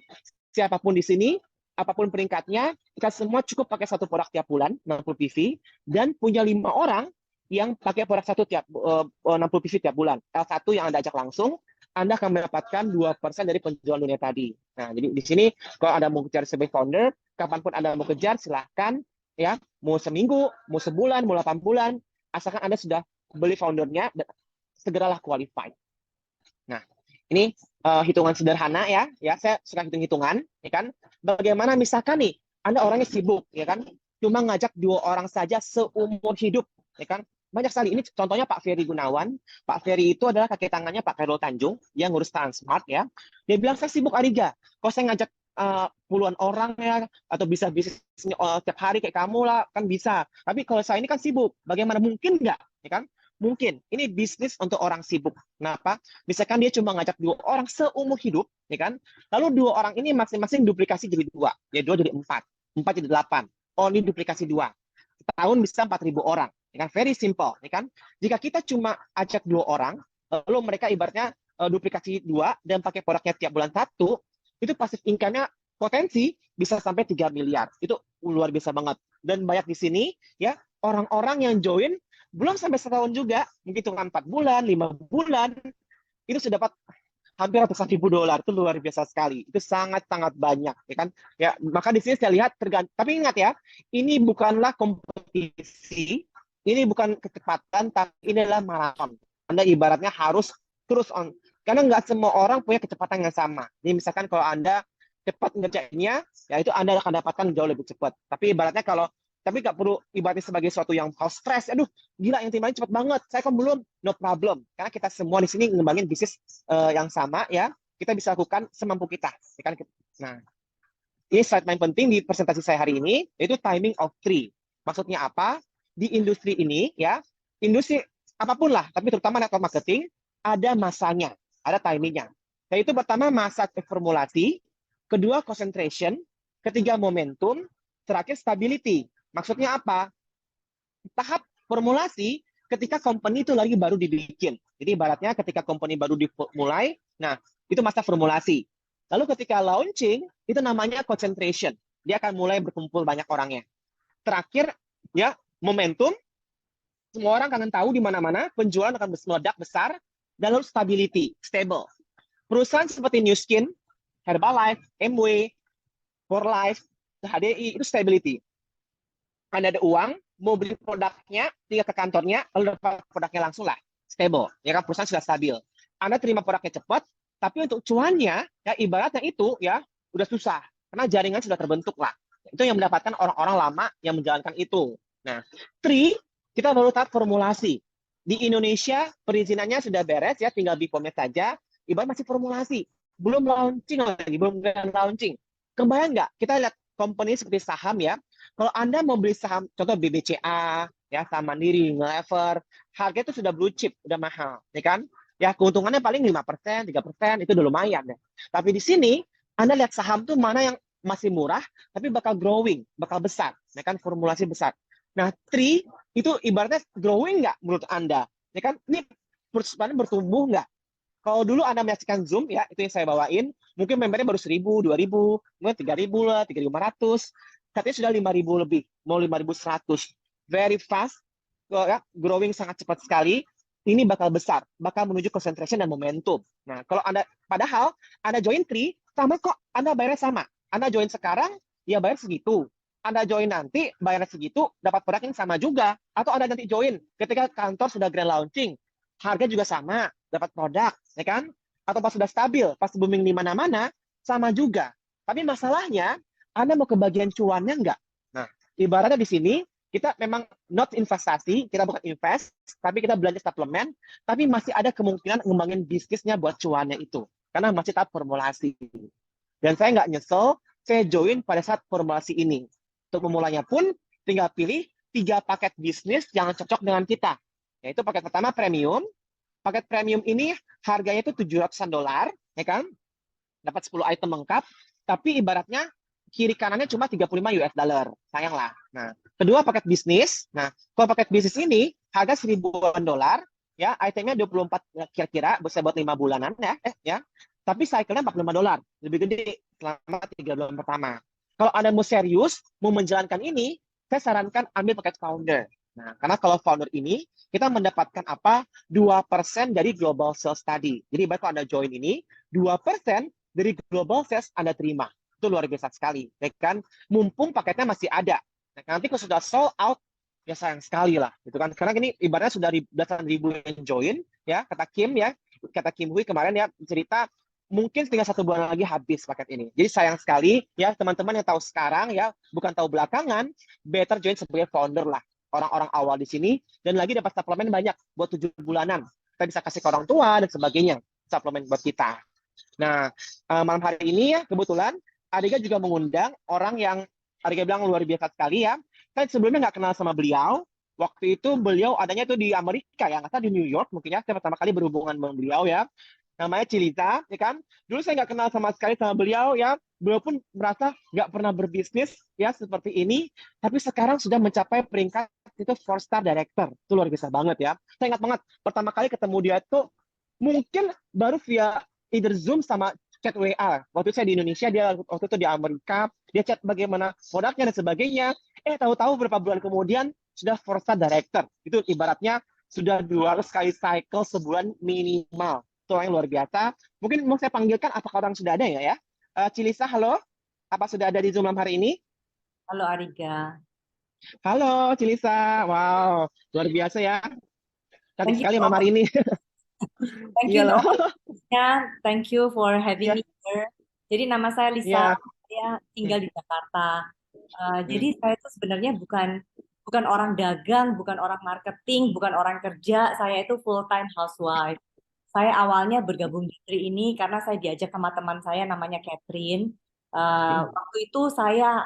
Siapapun di sini, apapun peringkatnya, kita semua cukup pakai 1 produk tiap bulan, 60 PV, dan punya 5 orang yang pakai produk 60 PV tiap bulan. L1 yang Anda ajak langsung, Anda akan mendapatkan 2% dari penjualan dunia tadi. Nah, jadi di sini kalau Anda mau cari sebagai founder, kapanpun Anda mau kejar, silahkan ya, mau seminggu, mau sebulan, mau 8 bulan, asalkan Anda sudah beli foundernya, segeralah qualified. Nah, ini hitungan sederhana ya. Saya suka hitung-hitungan, ya kan. Bagaimana misalkan nih, Anda orangnya sibuk, ya kan, cuma ngajak 2 orang saja seumur hidup, ya kan. Banyak sekali. Ini contohnya Pak Ferry Gunawan. Pak Ferry itu adalah kaki tangannya Pak Khairul Tanjung, yang ngurus Transmart ya. Dia bilang, saya sibuk Ariga. Kalau saya ngajak puluhan orang ya, atau bisa bisnis tiap hari kayak kamu lah, kan bisa. Tapi kalau saya ini kan sibuk, bagaimana mungkin nggak, ya kan? Mungkin. Ini bisnis untuk orang sibuk. Kenapa? Misalkan dia cuma ngajak 2 orang seumur hidup, ya kan? Lalu 2 orang ini masing-masing duplikasi jadi 2. Ya 2 jadi 4. 4 jadi 8. Oh, ini duplikasi 2. Setahun bisa 4.000 orang. Ya kan? Very simple. Ya kan? Jika kita cuma ajak 2 orang, lalu mereka ibaratnya duplikasi 2 dan pakai produknya tiap bulan 1, itu passive income-nya potensi bisa sampai 3 miliar. Itu luar biasa banget. Dan banyak di sini, ya, orang-orang yang join belum sampai setahun juga, mungkin cuma 4 bulan, 5 bulan, itu sudah dapat hampir ratusan ribu dolar. Itu luar biasa sekali. Itu sangat-sangat banyak, ya kan? Ya, maka di sini saya lihat tergantung. Tapi ingat ya, ini bukanlah kompetisi, ini bukan kecepatan, tapi ini adalah maraton. Anda ibaratnya harus terus on. Karena nggak semua orang punya kecepatan yang sama. Jadi misalkan kalau Anda cepat ngerjainnya, ya itu Anda akan dapatkan jauh lebih cepat. Tapi ibaratnya kalau tapi nggak perlu ibaratnya sebagai suatu yang harus stres. Aduh, gila yang timeline cepet banget. Saya kok belum? No problem. Karena kita semua di sini ngembangin bisnis yang sama ya. Kita bisa lakukan semampu kita. Ya kan? Nah, ini slide paling penting di presentasi saya hari ini, yaitu timing of three. Maksudnya apa? Di industri ini ya, industri apapun lah, tapi terutama network marketing, ada masanya, ada timingnya. Yaitu pertama masa formulasi, kedua concentration, ketiga momentum, terakhir stability. Maksudnya apa? Tahap formulasi ketika company itu lagi baru dibikin. Jadi ibaratnya ketika company baru dimulai, nah itu masa formulasi. Lalu ketika launching, itu namanya concentration. Dia akan mulai berkumpul banyak orangnya. Terakhir, ya momentum, semua orang akan tahu di mana-mana, penjualan akan meledak besar, dan lalu stability, stable. Perusahaan seperti Nu Skin, Herbalife, MW, For Life, HDI, itu stability. Anda ada uang, mau beli produknya, tinggal ke kantornya, lalu dapat produknya langsung lah, stable. Ya kan, perusahaan sudah stabil. Anda terima produknya cepat, tapi untuk cuannya, ya ibaratnya itu ya udah susah, karena jaringan sudah terbentuk lah. Itu yang mendapatkan orang-orang lama yang menjalankan itu. Nah, kita baru tahap formulasi. Di Indonesia perizinannya sudah beres ya, tinggal BPOM saja. Ibarat masih formulasi, belum launching lagi, belum launching. Kebayang nggak? Kita lihat company seperti saham ya. Kalau Anda mau beli saham, contoh BBCA, ya saham Mandiri, Unilever, harga itu sudah blue chip, udah mahal, ya kan? Ya keuntungannya paling 5%, 3%, itu udah lumayan ya. Tapi di sini Anda lihat saham tuh mana yang masih murah, tapi bakal growing, bakal besar, ya kan? Formulasi besar. Nah, tree itu ibaratnya growing nggak menurut Anda? Ya kan? Ini perusahaan bertumbuh nggak? Kalau dulu Anda menyaksikan Zoom, ya itu yang saya bawain, mungkin membernya baru 1.000, 2.000, mungkin 3.000 lah, 3.500. Katanya sudah 5.000 lebih, mau 5.100. Very fast, ya, growing sangat cepat sekali. Ini bakal besar, bakal menuju concentration dan momentum. Nah, kalau Anda, padahal Anda join Tree, sama kok, Anda bayarnya sama. Anda join sekarang, ya bayar segitu. Anda join nanti, bayarnya segitu, dapat produk yang sama juga. Atau Anda nanti join ketika kantor sudah grand launching, harga juga sama, dapat produk, ya kan? Atau pas sudah stabil, pas booming di mana-mana, sama juga. Tapi masalahnya, Anda mau ke bagian cuannya enggak? Nah, ibaratnya di sini, kita memang not investasi, kita bukan invest, tapi kita belanja suplemen, tapi masih ada kemungkinan ngembangin bisnisnya buat cuannya itu. Karena masih tahap formulasi. Dan saya nggak nyesel, saya join pada saat formulasi ini. Untuk memulainya pun, tinggal pilih 3 paket bisnis yang cocok dengan kita. Yaitu paket pertama premium. Paket premium ini harganya itu $700, ya kan? Dapat 10 item lengkap, tapi ibaratnya kiri kanannya cuma 35 US dollar. Sayanglah. Nah, kedua paket bisnis. Nah, kalau paket bisnis ini harga $1.000-an, ya, itemnya 24 kira-kira, bisa buat 5 bulanan ya. Tapi cycle-nya $45, lebih gede selama 3 bulan pertama. Kalau Anda mau serius, mau menjalankan ini, saya sarankan ambil paket founder. Nah, karena kalau founder ini, kita mendapatkan apa? 2% dari global sales tadi. Jadi, baik kalau Anda join ini, 2% dari global sales Anda terima. Itu luar biasa sekali. Ya kan? Mumpung paketnya masih ada. Nah, nanti kalau sudah sold out, ya sayang sekali lah. Gitu kan? Karena ini ibaratnya sudah belasan ribu yang join, ya, kata Kim ya. Kata Kim Hui kemarin ya, cerita mungkin tinggal 1 bulan lagi habis paket ini. Jadi sayang sekali ya teman-teman yang tahu sekarang ya, bukan tahu belakangan, better join sebagai founder lah. Orang-orang awal di sini, dan lagi dapat suplemen banyak buat 7 bulanan. Kita bisa kasih ke orang tua dan sebagainya, suplemen buat kita. Nah, malam hari ini ya, kebetulan Adega juga mengundang orang yang Adega bilang luar biasa sekali ya. Saya sebelumnya nggak kenal sama beliau. Waktu itu beliau adanya tuh di Amerika ya, nggak salah di New York mungkin ya. Saya pertama kali berhubungan dengan beliau ya. Namanya Cilita, ya kan? Dulu saya nggak kenal sama sekali sama beliau ya. Beliau pun merasa nggak pernah berbisnis ya seperti ini, tapi sekarang sudah mencapai peringkat itu 4-star director. Itu luar biasa banget ya. Saya ingat banget pertama kali ketemu dia tuh mungkin baru via either Zoom sama chat WA. Waktu itu saya di Indonesia, dia waktu itu di Amerika. Dia chat bagaimana produknya dan sebagainya. Tahu-tahu beberapa bulan kemudian sudah 4-star director. Itu ibaratnya sudah 200 kali cycle sebulan minimal. Itu yang luar biasa. Mungkin mau saya panggilkan apakah orang sudah ada ya? Cilisa, halo. Apa sudah ada di Zoom malam hari ini? Halo Ariga. Halo Cilisa. Wow, luar biasa ya. Cantik Thank you sekali so malam hari much. ini. Thank Iya you loh. Thank you for having Iya, me here. Jadi nama saya Lisa, iya. saya tinggal di Jakarta. Jadi Hmm. saya itu sebenarnya bukan bukan orang dagang, bukan orang marketing, bukan orang kerja. Saya itu full time housewife. Saya awalnya bergabung di Tri ini karena saya diajak sama teman saya namanya Catherine. Waktu itu saya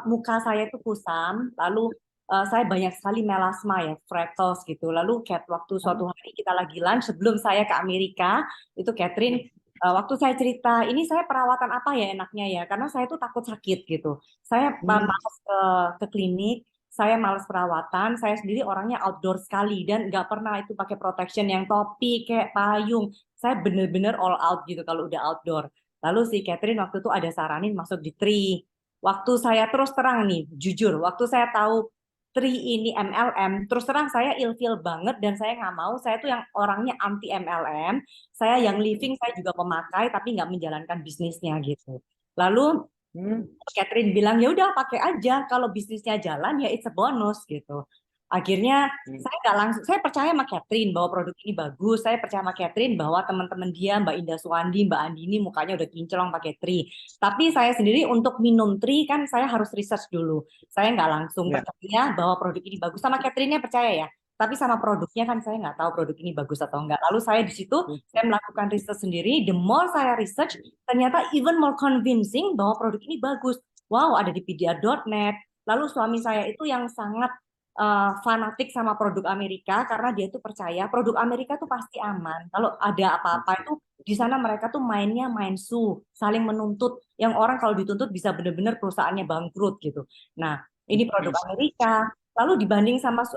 muka saya itu kusam, lalu saya banyak sekali melasma ya, freckles gitu. Lalu waktu suatu hari kita lagi lunch sebelum saya ke Amerika, itu Catherine waktu saya cerita, ini saya perawatan apa ya enaknya ya? Karena saya tuh takut sakit gitu. Saya malas ke klinik, saya malas perawatan, saya sendiri orangnya outdoor sekali dan nggak pernah itu pakai protection yang topi kayak payung. Saya bener-bener all out gitu kalau udah outdoor. Lalu si Catherine waktu itu ada saranin masuk di Tri. Waktu saya terus terang nih, jujur, waktu saya tahu Tri ini MLM, terus terang saya ilfeel banget dan saya nggak mau. Saya tuh yang orangnya anti MLM. Saya yang living, saya juga pemakai tapi nggak menjalankan bisnisnya gitu. Lalu Hmm. Catherine bilang ya udah pakai aja kalau bisnisnya jalan ya it's a bonus gitu. Akhirnya Hmm. saya nggak langsung, saya percaya sama Catherine bahwa produk ini bagus, saya percaya sama Catherine bahwa teman-teman dia Mbak Indah Suwandi, Mbak Andini mukanya udah kinclong pakai Tri. Tapi saya sendiri untuk minum Tri kan saya harus research dulu. Saya nggak langsung Ya. percaya bahwa produk ini bagus, sama Catherine-nya percaya ya. Tapi sama produknya kan saya nggak tahu produk ini bagus atau enggak. Lalu saya di situ saya melakukan research sendiri. The more saya research, ternyata even more convincing bahwa produk ini bagus. Wow, ada di pdr.net. Lalu suami saya itu yang sangat fanatik sama produk Amerika karena dia itu percaya produk Amerika tuh pasti aman. Kalau ada apa-apa itu di sana mereka tuh mainnya main saling menuntut. Yang orang kalau dituntut bisa benar-benar perusahaannya bangkrut gitu. Nah, ini produk Amerika. Lalu dibanding sama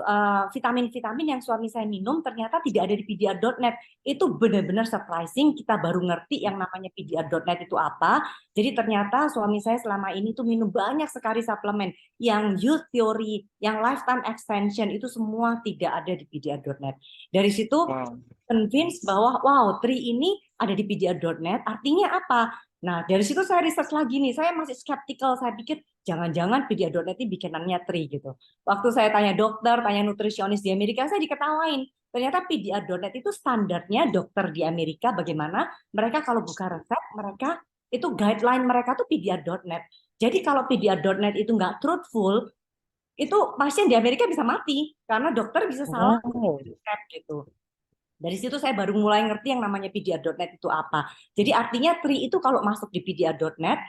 vitamin-vitamin yang suami saya minum ternyata tidak ada di pdr.net. Itu benar-benar surprising. Kita baru ngerti yang namanya pdr.net itu apa. Jadi ternyata suami saya selama ini tuh minum banyak sekali suplemen yang youth theory, yang lifetime extension itu semua tidak ada di pdr.net. Dari situ Wow. convince bahwa wow, Tri ini ada di pdr.net, artinya apa? Nah, dari situ saya research lagi nih, saya masih skeptical, saya pikir jangan-jangan pdr.net ini bikinannya Tri gitu. Waktu saya tanya dokter, tanya nutrisionis di Amerika, saya diketawain. Ternyata pdr.net itu standarnya dokter di Amerika bagaimana mereka kalau buka resep, mereka itu guideline mereka tuh pdr.net. Jadi kalau pdr.net itu nggak truthful, itu pasien di Amerika bisa mati karena dokter bisa salah Wow. resep gitu. Dari situ saya baru mulai ngerti yang namanya pdr.net itu apa. Jadi artinya Tri itu kalau masuk di pdr.net,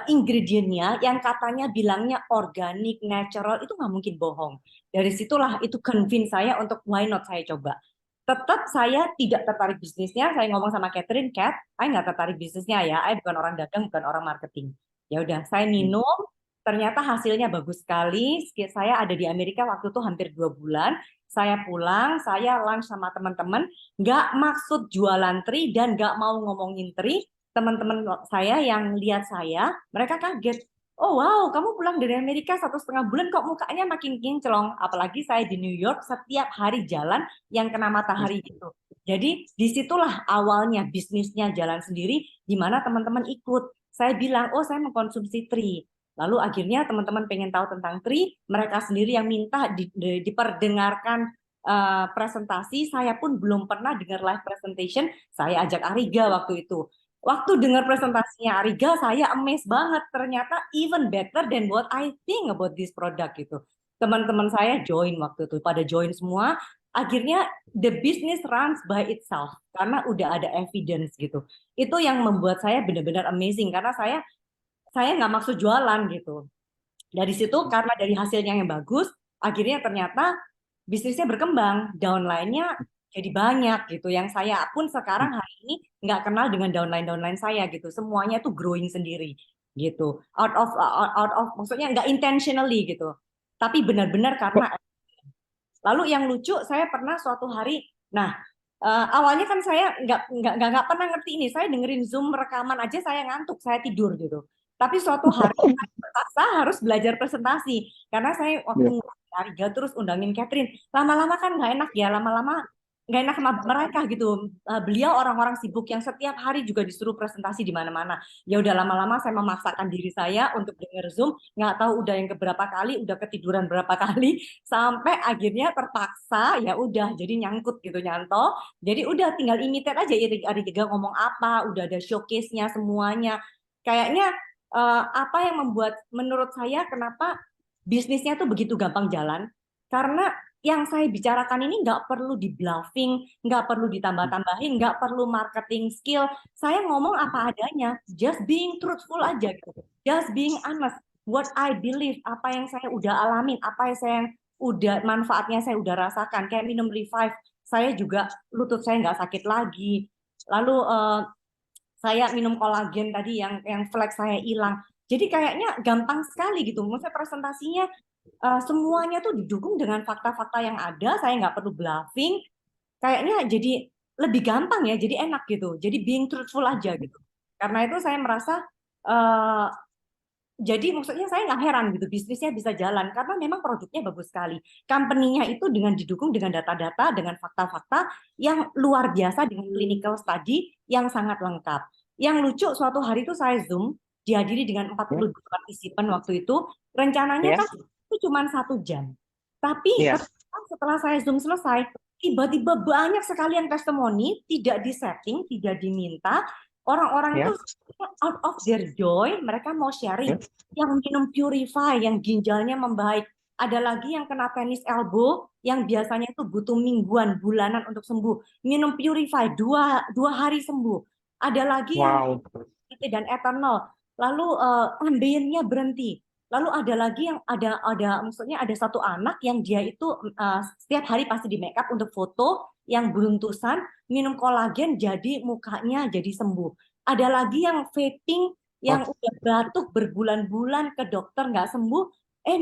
ingredientnya yang katanya bilangnya organik, natural, itu nggak mungkin bohong. Dari situlah itu convince saya untuk why not saya coba. Tetap saya tidak tertarik bisnisnya, saya ngomong sama Catherine, Cat, saya nggak tertarik bisnisnya ya, saya bukan orang dagang, bukan orang marketing. Ya udah, saya minum, ternyata hasilnya bagus sekali. Saya ada di Amerika waktu itu hampir 2 bulan. Saya pulang, saya lunch sama teman-teman, nggak maksud jualan Tri dan nggak mau ngomongin Tri. Teman-teman saya yang lihat saya, mereka kaget. Oh wow, kamu pulang dari Amerika 1,5 bulan kok mukanya makin kinclong. Apalagi saya di New York setiap hari jalan yang kena matahari gitu. Jadi disitulah awalnya bisnisnya jalan sendiri, di mana teman-teman ikut. Saya bilang, oh saya mengkonsumsi Tri. Lalu akhirnya teman-teman pengen tahu tentang Tri, mereka sendiri yang minta diperdengarkan presentasi. Saya pun belum pernah dengar live presentation. Saya ajak Ariga waktu itu. Waktu dengar presentasinya Ariga, saya amazed banget. Ternyata even better than what I think about this product gitu. Teman-teman saya join waktu itu, pada join semua. Akhirnya the business runs by itself karena udah ada evidence gitu. Itu yang membuat saya benar-benar amazing karena saya nggak maksud jualan gitu. Dari situ karena dari hasilnya yang bagus, akhirnya ternyata bisnisnya berkembang, downline-nya jadi banyak gitu. Yang saya pun sekarang hari ini nggak kenal dengan downline-downline saya gitu. Semuanya tuh growing sendiri gitu. Out of maksudnya nggak intentionally gitu. Tapi benar-benar karena lalu yang lucu saya pernah suatu hari, nah awalnya kan saya nggak pernah ngerti ini. Saya dengerin Zoom rekaman aja saya ngantuk, saya tidur gitu. Tapi suatu hari saya terpaksa harus belajar presentasi karena saya waktu Ya. Ariga terus undangin Catherine. Lama-lama kan nggak enak ya, lama-lama nggak enak sama mereka gitu. Beliau orang-orang sibuk yang setiap hari juga disuruh presentasi di mana-mana. Ya udah lama-lama saya memaksakan diri saya untuk denger Zoom, nggak tahu udah yang keberapa kali, udah ketiduran berapa kali, sampai akhirnya terpaksa ya udah jadi nyangkut gitu nyantol. Jadi udah tinggal imitate aja Ari Gega ngomong apa, udah ada showcase-nya semuanya. Kayaknya apa yang membuat menurut saya kenapa bisnisnya tuh begitu gampang jalan? Karena yang saya bicarakan ini nggak perlu di bluffing, nggak perlu ditambah-tambahin, nggak perlu marketing skill. Saya ngomong apa adanya, just being truthful aja gitu. Just being honest. What I believe, apa yang saya udah alamin, apa yang saya udah manfaatnya saya udah rasakan. Kayak minum Revive, saya juga lutut saya nggak sakit lagi. Lalu saya minum kolagen tadi yang flek saya hilang. Jadi kayaknya gampang sekali gitu. Maksudnya presentasinya semuanya tuh didukung dengan fakta-fakta yang ada. Saya nggak perlu bluffing. Kayaknya jadi lebih gampang ya. Jadi enak gitu. Jadi being truthful aja gitu. Karena itu saya merasa eh, jadi maksudnya saya nggak heran gitu bisnisnya bisa jalan karena memang produknya bagus sekali. Company-nya itu dengan didukung dengan data-data, dengan fakta-fakta yang luar biasa dengan clinical study yang sangat lengkap. Yang lucu suatu hari itu saya Zoom dihadiri dengan Ya, 42 partisipan waktu itu. Rencananya ya, kan itu cuma 1 jam. Tapi ya. ternyata setelah saya Zoom selesai, tiba-tiba banyak sekali yang testimoni, tidak disetting, tidak diminta. Orang-orang itu Ya, out of their joy, mereka mau ya. sharing yang minum Purify, yang ginjalnya membaik. Ada lagi yang kena tenis elbow, yang biasanya itu butuh mingguan, bulanan untuk sembuh. Minum Purify, dua hari sembuh. Ada lagi yang Wow. dan eternal. Lalu ambiennya berhenti. Lalu ada lagi yang ada maksudnya ada satu anak yang dia itu setiap hari pasti di make up untuk foto yang beruntusan, minum kolagen jadi mukanya jadi sembuh. Ada lagi yang vaping Oh, yang udah batuk berbulan-bulan ke dokter nggak sembuh,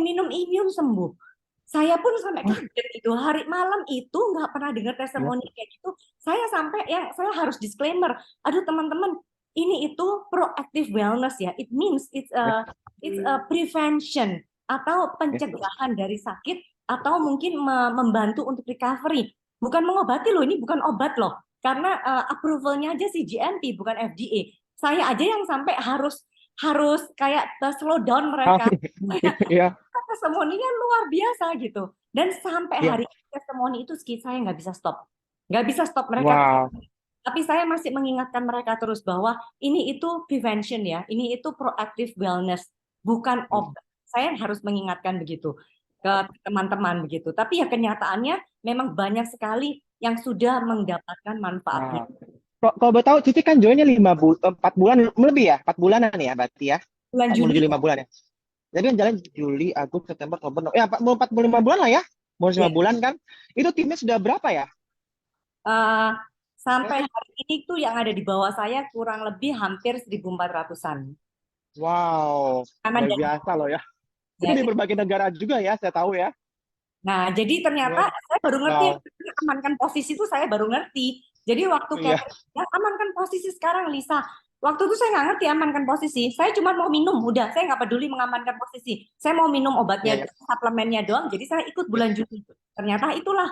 minum Imium sembuh. Saya pun sampai oh, kaget gitu. Hari malam itu nggak pernah dengar ya. testimoni kayak gitu. Saya sampai yang saya harus disclaimer. Aduh teman-teman, ini itu proactive wellness ya. It means Ya, it's a prevention atau ya. pencegahan dari sakit atau mungkin membantu untuk recovery. Bukan mengobati loh, ini bukan obat loh. Karena approvalnya aja si GMP bukan FDA. Saya aja yang sampai harus harus kayak slow down Oh, mereka. ya, Testimoninya luar biasa gitu. Dan sampai ya. hari ini testimoni itu saya nggak bisa stop. Nggak bisa stop mereka. Wow. Tapi saya masih mengingatkan mereka terus bahwa ini itu prevention ya. Ini itu proactive wellness. Bukan obat. Saya harus mengingatkan begitu ke teman-teman begitu. Tapi ya kenyataannya memang banyak sekali yang sudah mendapatkan manfaatnya. Wow. Kalau boleh tahu, Cici kan joinnya 4 bulan lebih ya, 4 bulanan ya, berarti ya, Bulan menuju Juli 5 bulan ya. Jadi kan jalan Juli, Agustus, September, Oktober, ya 45 bulan lah ya, mau ya. 5 bulan kan. Itu timnya sudah berapa ya? Eh, Ya? sampai hari ini tuh yang ada di bawah saya kurang lebih hampir 1.400-an. Wow, Karena luar dari biasa loh ya. Itu ya, di berbagai negara juga ya, saya tahu ya. nah, jadi ternyata Luar- saya baru ngerti Wow, amankan posisi itu saya baru ngerti. Jadi waktu iya, Catherine bilang, amankan posisi sekarang Lisa. Waktu itu saya nggak ngerti amankan posisi. Saya cuma mau minum, udah. Saya nggak peduli mengamankan posisi. Saya mau minum iya, obatnya, iya. suplemennya doang. Jadi saya ikut Iya. bulan Juni. Ternyata itulah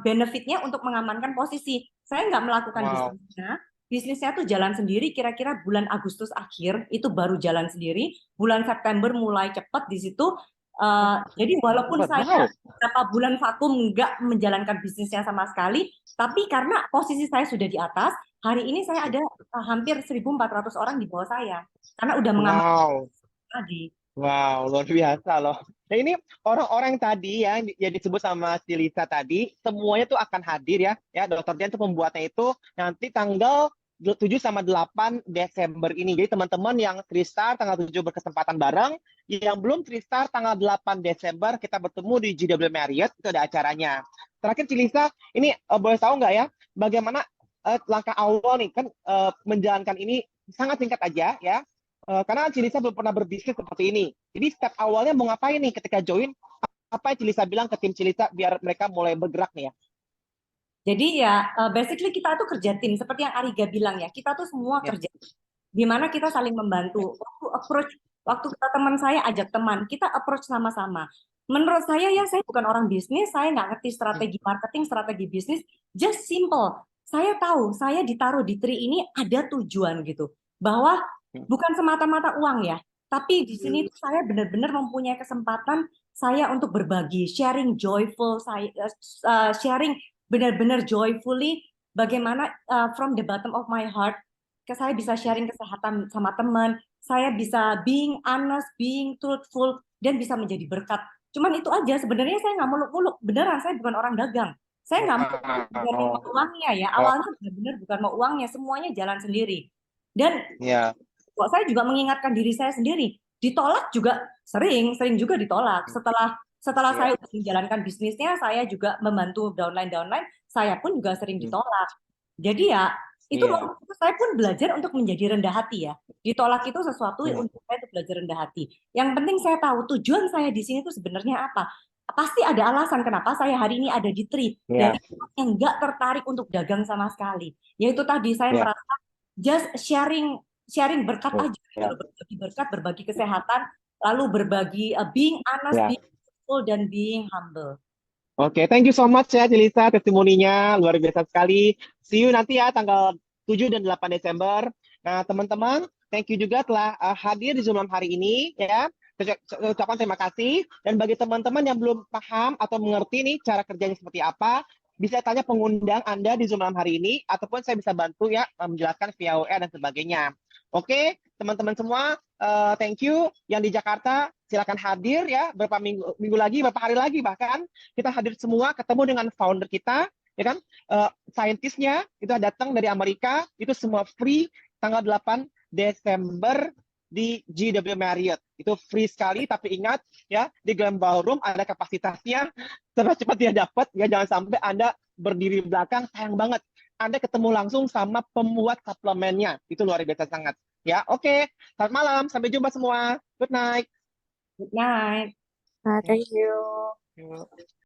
benefitnya untuk mengamankan posisi. Saya nggak melakukan Wow. bisnisnya. Bisnisnya tuh jalan sendiri. Kira-kira bulan Agustus akhir itu baru jalan sendiri. Bulan September mulai cepat di situ. Jadi walaupun saya Wow. beberapa bulan vakum nggak menjalankan bisnisnya sama sekali, tapi karena posisi saya sudah di atas, hari ini saya ada hampir 1.400 orang di bawah saya karena udah mengamankan Wow. tadi. Wow, luar biasa loh. Nah ini orang-orang tadi ya yang disebut sama si Lisa tadi, semuanya tuh akan hadir ya. Ya, Dokter Dian tuh pembuatnya itu nanti tanggal 7 sama 8 Desember ini. Jadi teman-teman yang Tristar tanggal 7 berkesempatan bareng, yang belum Tristar tanggal 8 Desember kita bertemu di GW Marriott, itu ada acaranya. Terakhir si Lisa, ini boleh tahu nggak ya, bagaimana langkah awal nih kan menjalankan ini sangat singkat aja ya. Karena Cilisa belum pernah berbisnis seperti ini. Jadi step awalnya mau ngapain nih ketika join? Apa yang Cilisa bilang ke tim Cilisa biar mereka mulai bergerak nih ya? Jadi ya basically kita tuh kerja tim seperti yang Ariga bilang ya, kita tuh semua Ya, kerja di mana kita saling ya, membantu. Waktu kita teman saya ajak teman, kita approach sama-sama. Menurut saya ya, saya bukan orang bisnis, saya nggak ngerti strategi marketing, strategi bisnis, just simple. Saya tahu, saya ditaruh di Tri ini ada tujuan gitu, bahwa ya. bukan semata-mata uang ya, tapi di sini tuh saya benar-benar mempunyai kesempatan saya untuk berbagi, sharing joyful, sharing benar-benar joyfully, bagaimana from the bottom of my heart saya bisa sharing kesehatan sama teman, saya bisa being honest, being truthful, dan bisa menjadi berkat. Cuman itu aja, sebenarnya saya nggak muluk-muluk, beneran saya bukan orang dagang. Saya nggak muluk-muluk bukan mau Wow. uangnya ya, Oh, awalnya benar-benar bukan mau uangnya, semuanya jalan sendiri. Dan ya. kok saya juga mengingatkan diri saya sendiri, ditolak juga sering, sering juga ditolak. Setelah Ya. saya udah menjalankan bisnisnya, saya juga membantu downline-downline, saya pun juga sering ditolak. Jadi ya, itu Iya. waktu itu saya pun belajar untuk menjadi rendah hati ya. Ditolak itu sesuatu Hmm. untuk saya untuk belajar rendah hati. Yang penting saya tahu tujuan saya di sini itu sebenarnya apa. Pasti ada alasan kenapa saya hari ini ada di Tri. Dari Ya. orang yang nggak tertarik untuk dagang sama sekali. Yaitu tadi saya Ya. merasa just sharing sharing berkat aja gitu Ya. loh, berbagi berkat, berbagi kesehatan, lalu berbagi being honest, Ya. being truthful, dan being humble. Oke, thank you so much ya Jelisa, testimoninya luar biasa sekali. See you nanti ya tanggal 7 dan 8 Desember. Nah, teman-teman, thank you juga telah hadir di Zoom malam hari ini ya. Saya ucapkan terima kasih. Dan bagi teman-teman yang belum paham atau mengerti nih cara kerjanya seperti apa, bisa tanya pengundang Anda di Zoom malam hari ini, ataupun saya bisa bantu ya menjelaskan via WA dan sebagainya. Oke, teman-teman semua, thank you. Yang di Jakarta, silakan hadir ya, beberapa minggu lagi, beberapa hari lagi bahkan kita hadir semua ketemu dengan founder kita, ya kan, saintisnya itu datang dari Amerika, itu semua free tanggal 8 Desember di GW Marriott. Itu free sekali, tapi ingat ya, di Grand Ballroom ada kapasitasnya, cepat-cepat dia dapat, ya jangan sampai Anda berdiri belakang, sayang banget. Anda ketemu langsung sama pembuat suplemennya, itu luar biasa sangat. Ya, oke. Selamat malam, sampai jumpa semua. Good night. Good night. Thank you.